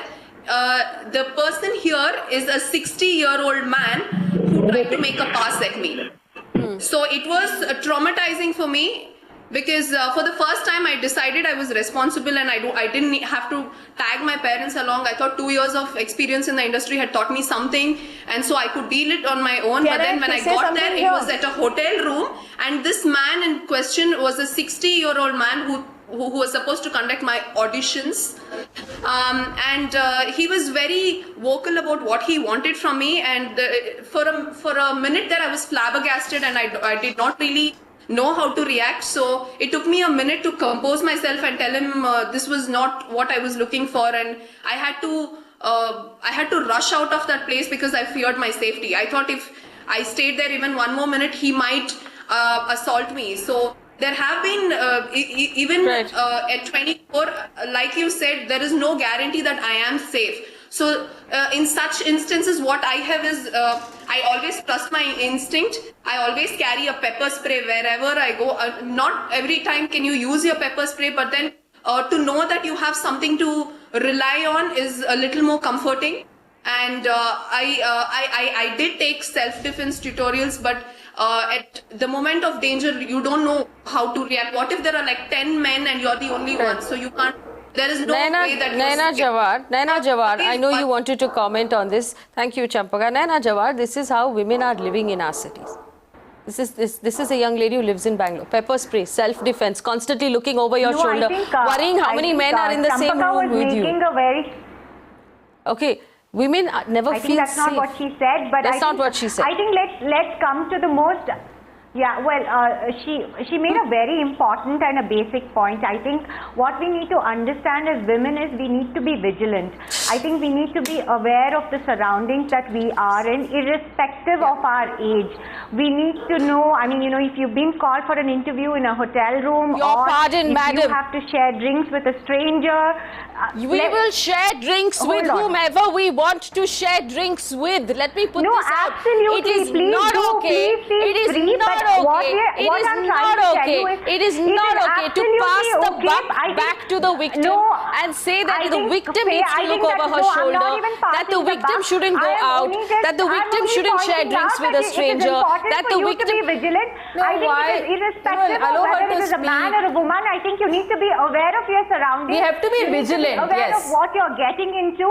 [SPEAKER 15] the person here is a 60-year-old man who tried to make a pass at me. So it was traumatizing for me, because for the first time I decided I was responsible, and I didn't have to tag my parents along. I thought 2 years of experience in the industry had taught me something, and so I could deal it on my own. But then when I got there, it was at a hotel room, and this man in question was a 60-year-old man who was supposed to conduct my auditions, and he was very vocal about what he wanted from me, and for a minute there I was flabbergasted, and I did not really know how to react. So it took me a minute to compose myself and tell him this was not what I was looking for, and I had to rush out of that place because I feared my safety. I thought if I stayed there even one more minute, he might assault me. So there have been, even at 24, like you said, there is no guarantee that I am safe. So in such instances, what I have is, I always trust my instinct. I always carry a pepper spray wherever I go. Not every time can you use your pepper spray, but then to know that you have something to rely on is a little more comforting. And I did take self-defense tutorials, but at the moment of danger, you don't know how to react. What if there are like 10 men and you're the only one? So you can't. There is no way that
[SPEAKER 1] Naina Jhawar, I know you wanted to comment on this. Thank you, Champaka. Naina Jhawar, this is how women are living in our cities. This is a young lady who lives in Bangalore. Pepper spray, self-defense, constantly looking over your shoulder, worrying how many men are in the same room with you. Okay, women never feel safe.
[SPEAKER 10] I think that's not what she said, but
[SPEAKER 1] that's not what she said.
[SPEAKER 10] I think let's come to the most. Yeah, well, she made a very important and a basic point. I think what we need to understand as women is we need to be vigilant. I think we need to be aware of the surroundings that we are in, irrespective of our age. We need to know, I mean, you know, if you've been called for an interview in a hotel room, if you have to share drinks with a stranger.
[SPEAKER 1] We will share drinks with whomever we want to share drinks with. Let me put this out.
[SPEAKER 10] Absolutely.
[SPEAKER 1] It is not okay. It is not okay. It is not okay to pass the buck back to the victim and say that the victim needs to look over her shoulder, that the victim shouldn't go out, that the victim shouldn't share drinks with a stranger, that the victim...
[SPEAKER 10] to be vigilant. I think it is irrespective of whether it is a man or a woman. I think you need to be aware of your surroundings.
[SPEAKER 11] We have to be vigilant.
[SPEAKER 10] Aware of what you're getting into.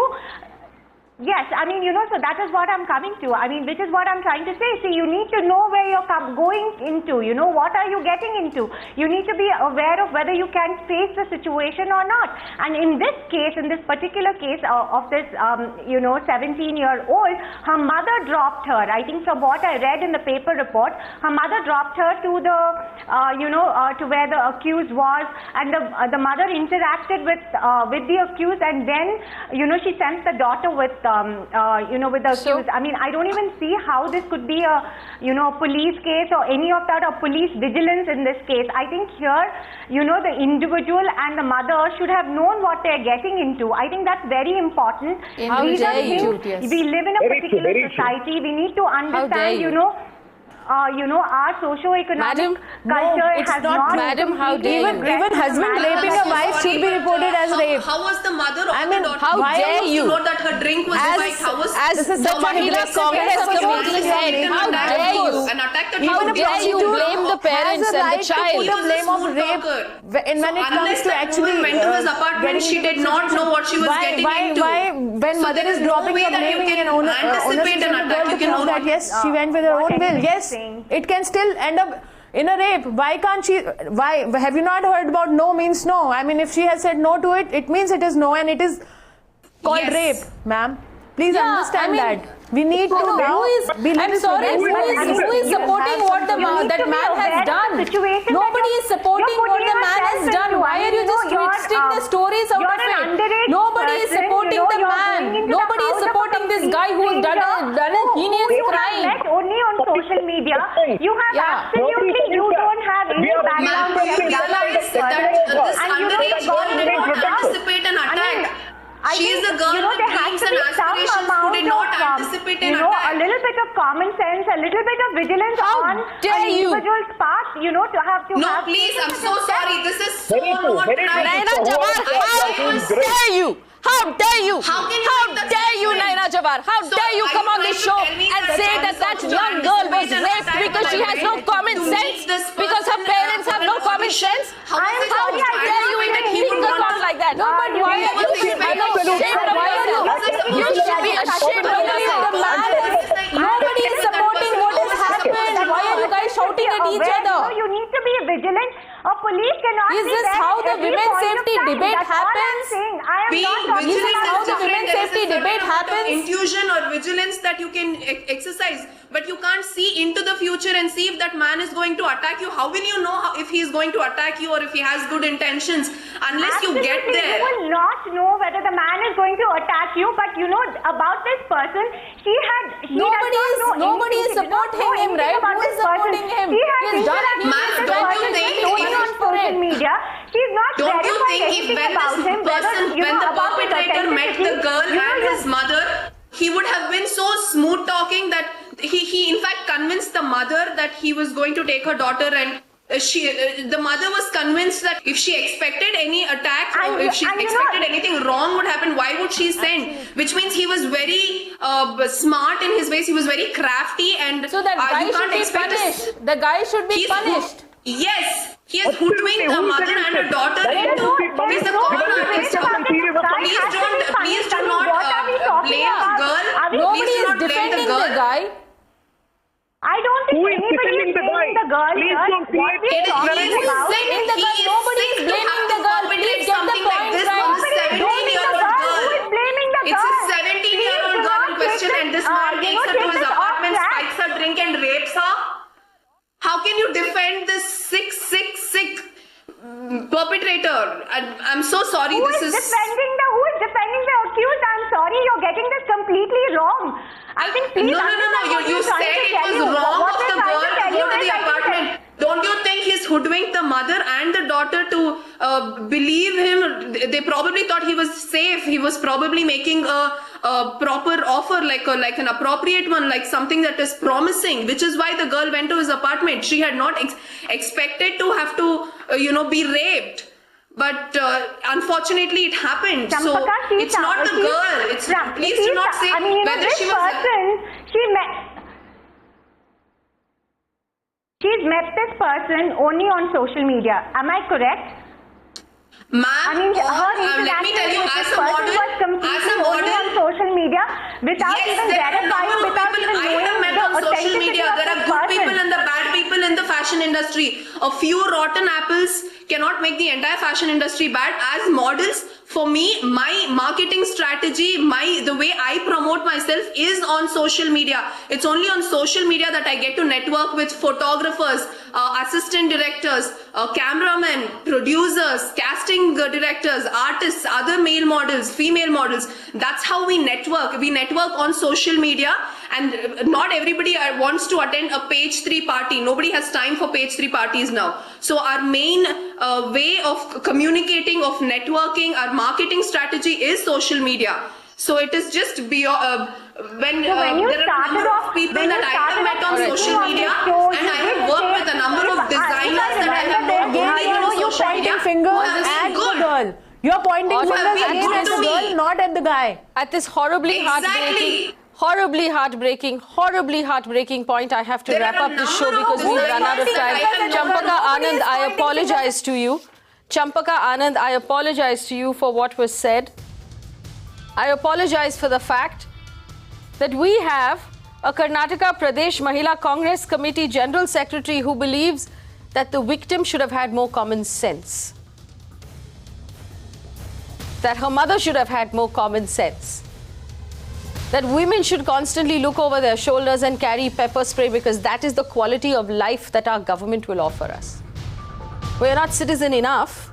[SPEAKER 10] Yes, I mean, you know, so that is what I'm coming to. I mean, which is what I'm trying to say. See, you need to know where you're going into. You know, what are you getting into? You need to be aware of whether you can face the situation or not. And in this case, in this particular case of this, you know, 17-year-old, her mother dropped her. I think from what I read in the paper report, her mother dropped her to the, you know, to where the accused was, and the mother interacted with the accused, and then, you know, she sent the daughter with you know, with the accused. I mean, I don't even see how this could be a, you know, a police case or any of that, or police vigilance in this case. I think here, you know, the individual and the mother should have known what they're getting into. I think that's very important.
[SPEAKER 1] How dare you?
[SPEAKER 10] We live in a particular society. We need to understand, you know, our socio-economic culture has not.
[SPEAKER 1] Madam, how dare you?
[SPEAKER 12] Even husband raping a wife should be reported as rape.
[SPEAKER 15] How was the mother of the daughter?
[SPEAKER 1] How dare you?
[SPEAKER 15] Know that her drink was spiked? How was
[SPEAKER 1] as the Mahila Congress committee said, how dare you? How dare you blame the parents and the child?
[SPEAKER 12] The blame of rape when it comes to actually
[SPEAKER 15] went to his apartment, she did not know what she was getting into.
[SPEAKER 12] Why when mother is dropping the blaming and anticipate an attack, you can know that yes, she went with her own will. Yes, it can still end up in a rape. Why can't she? Why have you not heard about no means no? I mean, if she has said no to it, it means it is no, and it is called rape, ma'am. Please understand that. We need to now.
[SPEAKER 11] I'm sorry, who is supporting what that man has done? Nobody is supporting what the man has done. Why are you just twisting the stories out of it? Nobody is supporting the man. Nobody is supporting this guy who has done a heinous crime.
[SPEAKER 10] Only on social media. You have absolutely, you don't have any background.
[SPEAKER 15] Realize that this underage girl did not anticipate an attack. She is a girl with dreams and aspirations who did not anticipate an attack.
[SPEAKER 10] A little bit of common sense, a little bit of vigilance on an individual's part, you know, to have to
[SPEAKER 15] No, please, I'm so sorry. This is so not right.
[SPEAKER 1] Naina Jhawar, how dare you? How dare you? How dare you, Naina Jhawar? How dare you come on this show and say that that young girl was raped because she has no common sense? Because her parents have no common sense? How dare you even think a thought like that?
[SPEAKER 11] No, but why are you ashamed of yourself?
[SPEAKER 1] You should be ashamed of yourself.
[SPEAKER 11] Nobody is supporting what has happened. Why are you guys shouting at each
[SPEAKER 10] aware.
[SPEAKER 11] other.
[SPEAKER 10] You need to be vigilant. A police cannot
[SPEAKER 11] Is
[SPEAKER 10] be
[SPEAKER 11] this
[SPEAKER 10] there
[SPEAKER 11] how
[SPEAKER 10] at
[SPEAKER 11] the
[SPEAKER 10] every
[SPEAKER 11] women's
[SPEAKER 10] point of
[SPEAKER 11] safety
[SPEAKER 10] time.
[SPEAKER 11] debate
[SPEAKER 10] That's all I'm
[SPEAKER 11] happens?
[SPEAKER 10] saying. I am
[SPEAKER 15] Being
[SPEAKER 10] not talking
[SPEAKER 15] vigilant
[SPEAKER 10] about
[SPEAKER 11] how
[SPEAKER 15] is
[SPEAKER 11] the
[SPEAKER 15] different.
[SPEAKER 11] women's
[SPEAKER 15] There is
[SPEAKER 11] safety
[SPEAKER 15] a certain
[SPEAKER 11] debate
[SPEAKER 15] amount of
[SPEAKER 11] happens.
[SPEAKER 15] intuition or vigilance that you can exercise, but you can't see into the future and see if that man is going to attack you. How will you know if he is going to attack you or if he has good intentions unless you get
[SPEAKER 10] Absolutely.
[SPEAKER 15] there?
[SPEAKER 10] You will not know whether the man is going to attack you, but you know about this person.
[SPEAKER 11] Nobody is supporting him, right? Who is supporting him?
[SPEAKER 10] She has
[SPEAKER 11] He's done
[SPEAKER 10] interacted
[SPEAKER 15] Ma'am,
[SPEAKER 10] with this
[SPEAKER 15] don't you
[SPEAKER 10] person
[SPEAKER 15] think
[SPEAKER 10] only
[SPEAKER 15] if-
[SPEAKER 10] on social media. She's not
[SPEAKER 15] Don't you
[SPEAKER 10] verified
[SPEAKER 15] think if
[SPEAKER 10] anything
[SPEAKER 15] when
[SPEAKER 10] about
[SPEAKER 15] this
[SPEAKER 10] him, whether,
[SPEAKER 15] person,
[SPEAKER 10] you
[SPEAKER 15] when
[SPEAKER 10] know,
[SPEAKER 15] the
[SPEAKER 10] about his
[SPEAKER 15] perpetrator met the
[SPEAKER 10] authenticity,
[SPEAKER 15] girl
[SPEAKER 10] you know,
[SPEAKER 15] and his mother, he would have been so smooth talking that he in fact convinced the mother that he was going to take her daughter, and the mother was convinced that if she expected any attack or if she expected anything wrong would happen, why would she send? Which means he was very smart in his ways. He was very crafty, and
[SPEAKER 11] So that guy
[SPEAKER 15] you
[SPEAKER 11] should
[SPEAKER 15] can't
[SPEAKER 11] be
[SPEAKER 15] expect
[SPEAKER 11] punished. The guy should be
[SPEAKER 15] He's
[SPEAKER 11] punished.
[SPEAKER 15] Yes, he has hoodwinked a mother and a daughter into. He's a con artist. Please do not blame the girl.
[SPEAKER 11] Nobody
[SPEAKER 15] Please do
[SPEAKER 11] is
[SPEAKER 15] not blame the
[SPEAKER 11] defending
[SPEAKER 15] girl.
[SPEAKER 11] the guy.
[SPEAKER 10] I don't think
[SPEAKER 13] Who is
[SPEAKER 10] anybody is
[SPEAKER 13] defending the
[SPEAKER 10] blaming
[SPEAKER 13] guy?
[SPEAKER 10] the girl.
[SPEAKER 13] Please
[SPEAKER 10] sir.
[SPEAKER 13] don't
[SPEAKER 10] What
[SPEAKER 13] create
[SPEAKER 10] we are
[SPEAKER 13] this
[SPEAKER 10] talking
[SPEAKER 13] narrative.
[SPEAKER 10] about
[SPEAKER 11] Blaming the
[SPEAKER 15] He
[SPEAKER 11] girl.
[SPEAKER 15] is
[SPEAKER 11] Nobody
[SPEAKER 15] sick
[SPEAKER 11] is
[SPEAKER 15] to
[SPEAKER 11] blaming
[SPEAKER 15] have
[SPEAKER 11] the
[SPEAKER 15] to
[SPEAKER 11] girl.
[SPEAKER 15] perpetrate
[SPEAKER 11] Please get the
[SPEAKER 15] something like
[SPEAKER 11] point
[SPEAKER 15] this
[SPEAKER 11] right.
[SPEAKER 15] on a
[SPEAKER 10] Nobody is blaming the
[SPEAKER 15] 17-year-old
[SPEAKER 10] girl.
[SPEAKER 15] girl.
[SPEAKER 10] Who is blaming the
[SPEAKER 15] It's
[SPEAKER 10] girl?
[SPEAKER 15] a 17-year-old
[SPEAKER 10] Please do
[SPEAKER 15] girl
[SPEAKER 10] not
[SPEAKER 15] in question,
[SPEAKER 10] take
[SPEAKER 15] and this
[SPEAKER 10] this,
[SPEAKER 15] man
[SPEAKER 10] you
[SPEAKER 15] takes
[SPEAKER 10] know,
[SPEAKER 15] her to
[SPEAKER 10] take
[SPEAKER 15] his
[SPEAKER 10] this off
[SPEAKER 15] apartment,
[SPEAKER 10] track.
[SPEAKER 15] spikes her drink, and rapes her. How can you defend this sick perpetrator? I'm so sorry.
[SPEAKER 10] Who is defending the accused? I'm sorry, you're getting this completely wrong. I think please
[SPEAKER 15] No.
[SPEAKER 10] understand what
[SPEAKER 15] You
[SPEAKER 10] we're trying
[SPEAKER 15] said
[SPEAKER 10] to
[SPEAKER 15] it
[SPEAKER 10] tell
[SPEAKER 15] was
[SPEAKER 10] you.
[SPEAKER 15] wrong
[SPEAKER 10] What
[SPEAKER 15] of
[SPEAKER 10] we're
[SPEAKER 15] the
[SPEAKER 10] trying
[SPEAKER 15] girl
[SPEAKER 10] to
[SPEAKER 15] to
[SPEAKER 10] tell
[SPEAKER 15] go
[SPEAKER 10] you
[SPEAKER 15] to
[SPEAKER 10] is,
[SPEAKER 15] the
[SPEAKER 10] like I
[SPEAKER 15] apartment.
[SPEAKER 10] said,
[SPEAKER 15] Don't you think he's hoodwinked the mother and the daughter to believe him? They probably thought he was safe. He was probably making a proper offer, like an appropriate one, like something that is promising, which is why the girl went to his apartment. She had not expected to have to, be raped. But unfortunately, it happened. So
[SPEAKER 10] Champaka,
[SPEAKER 15] it's not the girl. Please do not say whether she was.
[SPEAKER 10] She's met this person only on social media. Am I correct?
[SPEAKER 15] Ma'am,
[SPEAKER 10] let
[SPEAKER 15] me tell you, as a
[SPEAKER 10] person
[SPEAKER 15] model,
[SPEAKER 10] was completely only on social media without
[SPEAKER 15] yes,
[SPEAKER 10] even
[SPEAKER 15] there are a
[SPEAKER 10] verifying,
[SPEAKER 15] number of
[SPEAKER 10] without
[SPEAKER 15] people
[SPEAKER 10] even
[SPEAKER 15] I
[SPEAKER 10] knowing
[SPEAKER 15] have met
[SPEAKER 10] the
[SPEAKER 15] on social
[SPEAKER 10] authenticity
[SPEAKER 15] media.
[SPEAKER 10] of
[SPEAKER 15] There
[SPEAKER 10] this
[SPEAKER 15] are good people
[SPEAKER 10] person.
[SPEAKER 15] and the bad people in the fashion industry. A few rotten apples cannot make the entire fashion industry bad. As models, for me, my marketing strategy, the way I promote myself is on social media. It's only on social media that I get to network with photographers, assistant directors, cameramen, producers, casting directors, artists, other male models, female models. That's how we network. We network on social media, and not everybody wants to attend a page 3 party. Nobody has time for page 3 parties now. So our main way of communicating, of networking, our marketing strategy is social media. So it is just beyond, when there are a number of people that I have met on social media, and I have worked with a number of designers that I have known only through social media,
[SPEAKER 12] fingers
[SPEAKER 15] who have
[SPEAKER 12] at
[SPEAKER 15] been
[SPEAKER 12] the
[SPEAKER 15] good.
[SPEAKER 12] girl. You're pointing
[SPEAKER 15] Who have
[SPEAKER 12] fingers
[SPEAKER 15] been
[SPEAKER 12] again
[SPEAKER 15] good
[SPEAKER 12] at
[SPEAKER 15] to
[SPEAKER 12] the
[SPEAKER 15] me.
[SPEAKER 12] girl, not at the guy.
[SPEAKER 1] At this horribly heartbreaking point, I have to
[SPEAKER 15] There
[SPEAKER 1] wrap
[SPEAKER 15] are a
[SPEAKER 1] up this show
[SPEAKER 15] number of
[SPEAKER 1] because we've run out of
[SPEAKER 15] designers
[SPEAKER 1] time.
[SPEAKER 15] that I have
[SPEAKER 1] Champaka
[SPEAKER 15] known.
[SPEAKER 1] Anand, I apologize to you. Champaka Anand, I apologize to you for what was said. I apologize for the fact that we have a Karnataka Pradesh Mahila Congress Committee General Secretary who believes that the victim should have had more common sense. That her mother should have had more common sense. That women should constantly look over their shoulders and carry pepper spray because that is the quality of life that our government will offer us. We are not citizen enough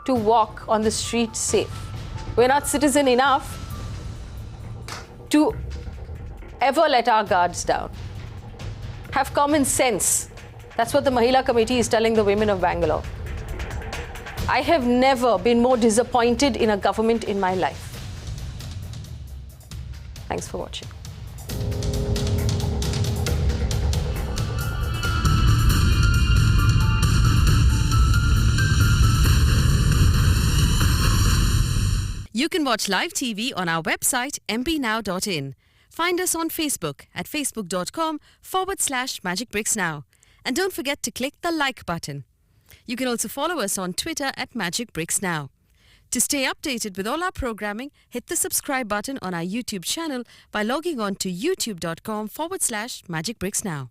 [SPEAKER 1] to walk on the street safe. We are not citizen enough to ever let our guards down. Have common sense. That's what the Mahila Committee is telling the women of Bangalore. I have never been more disappointed in a government in my life. Thanks for watching.
[SPEAKER 16] You can watch live TV on our website mpnow.in. Find us on Facebook at facebook.com/Magicbricks Now. And don't forget to click the like button. You can also follow us on Twitter at Magicbricks Now. To stay updated with all our programming, hit the subscribe button on our YouTube channel by logging on to youtube.com/Magicbricks Now.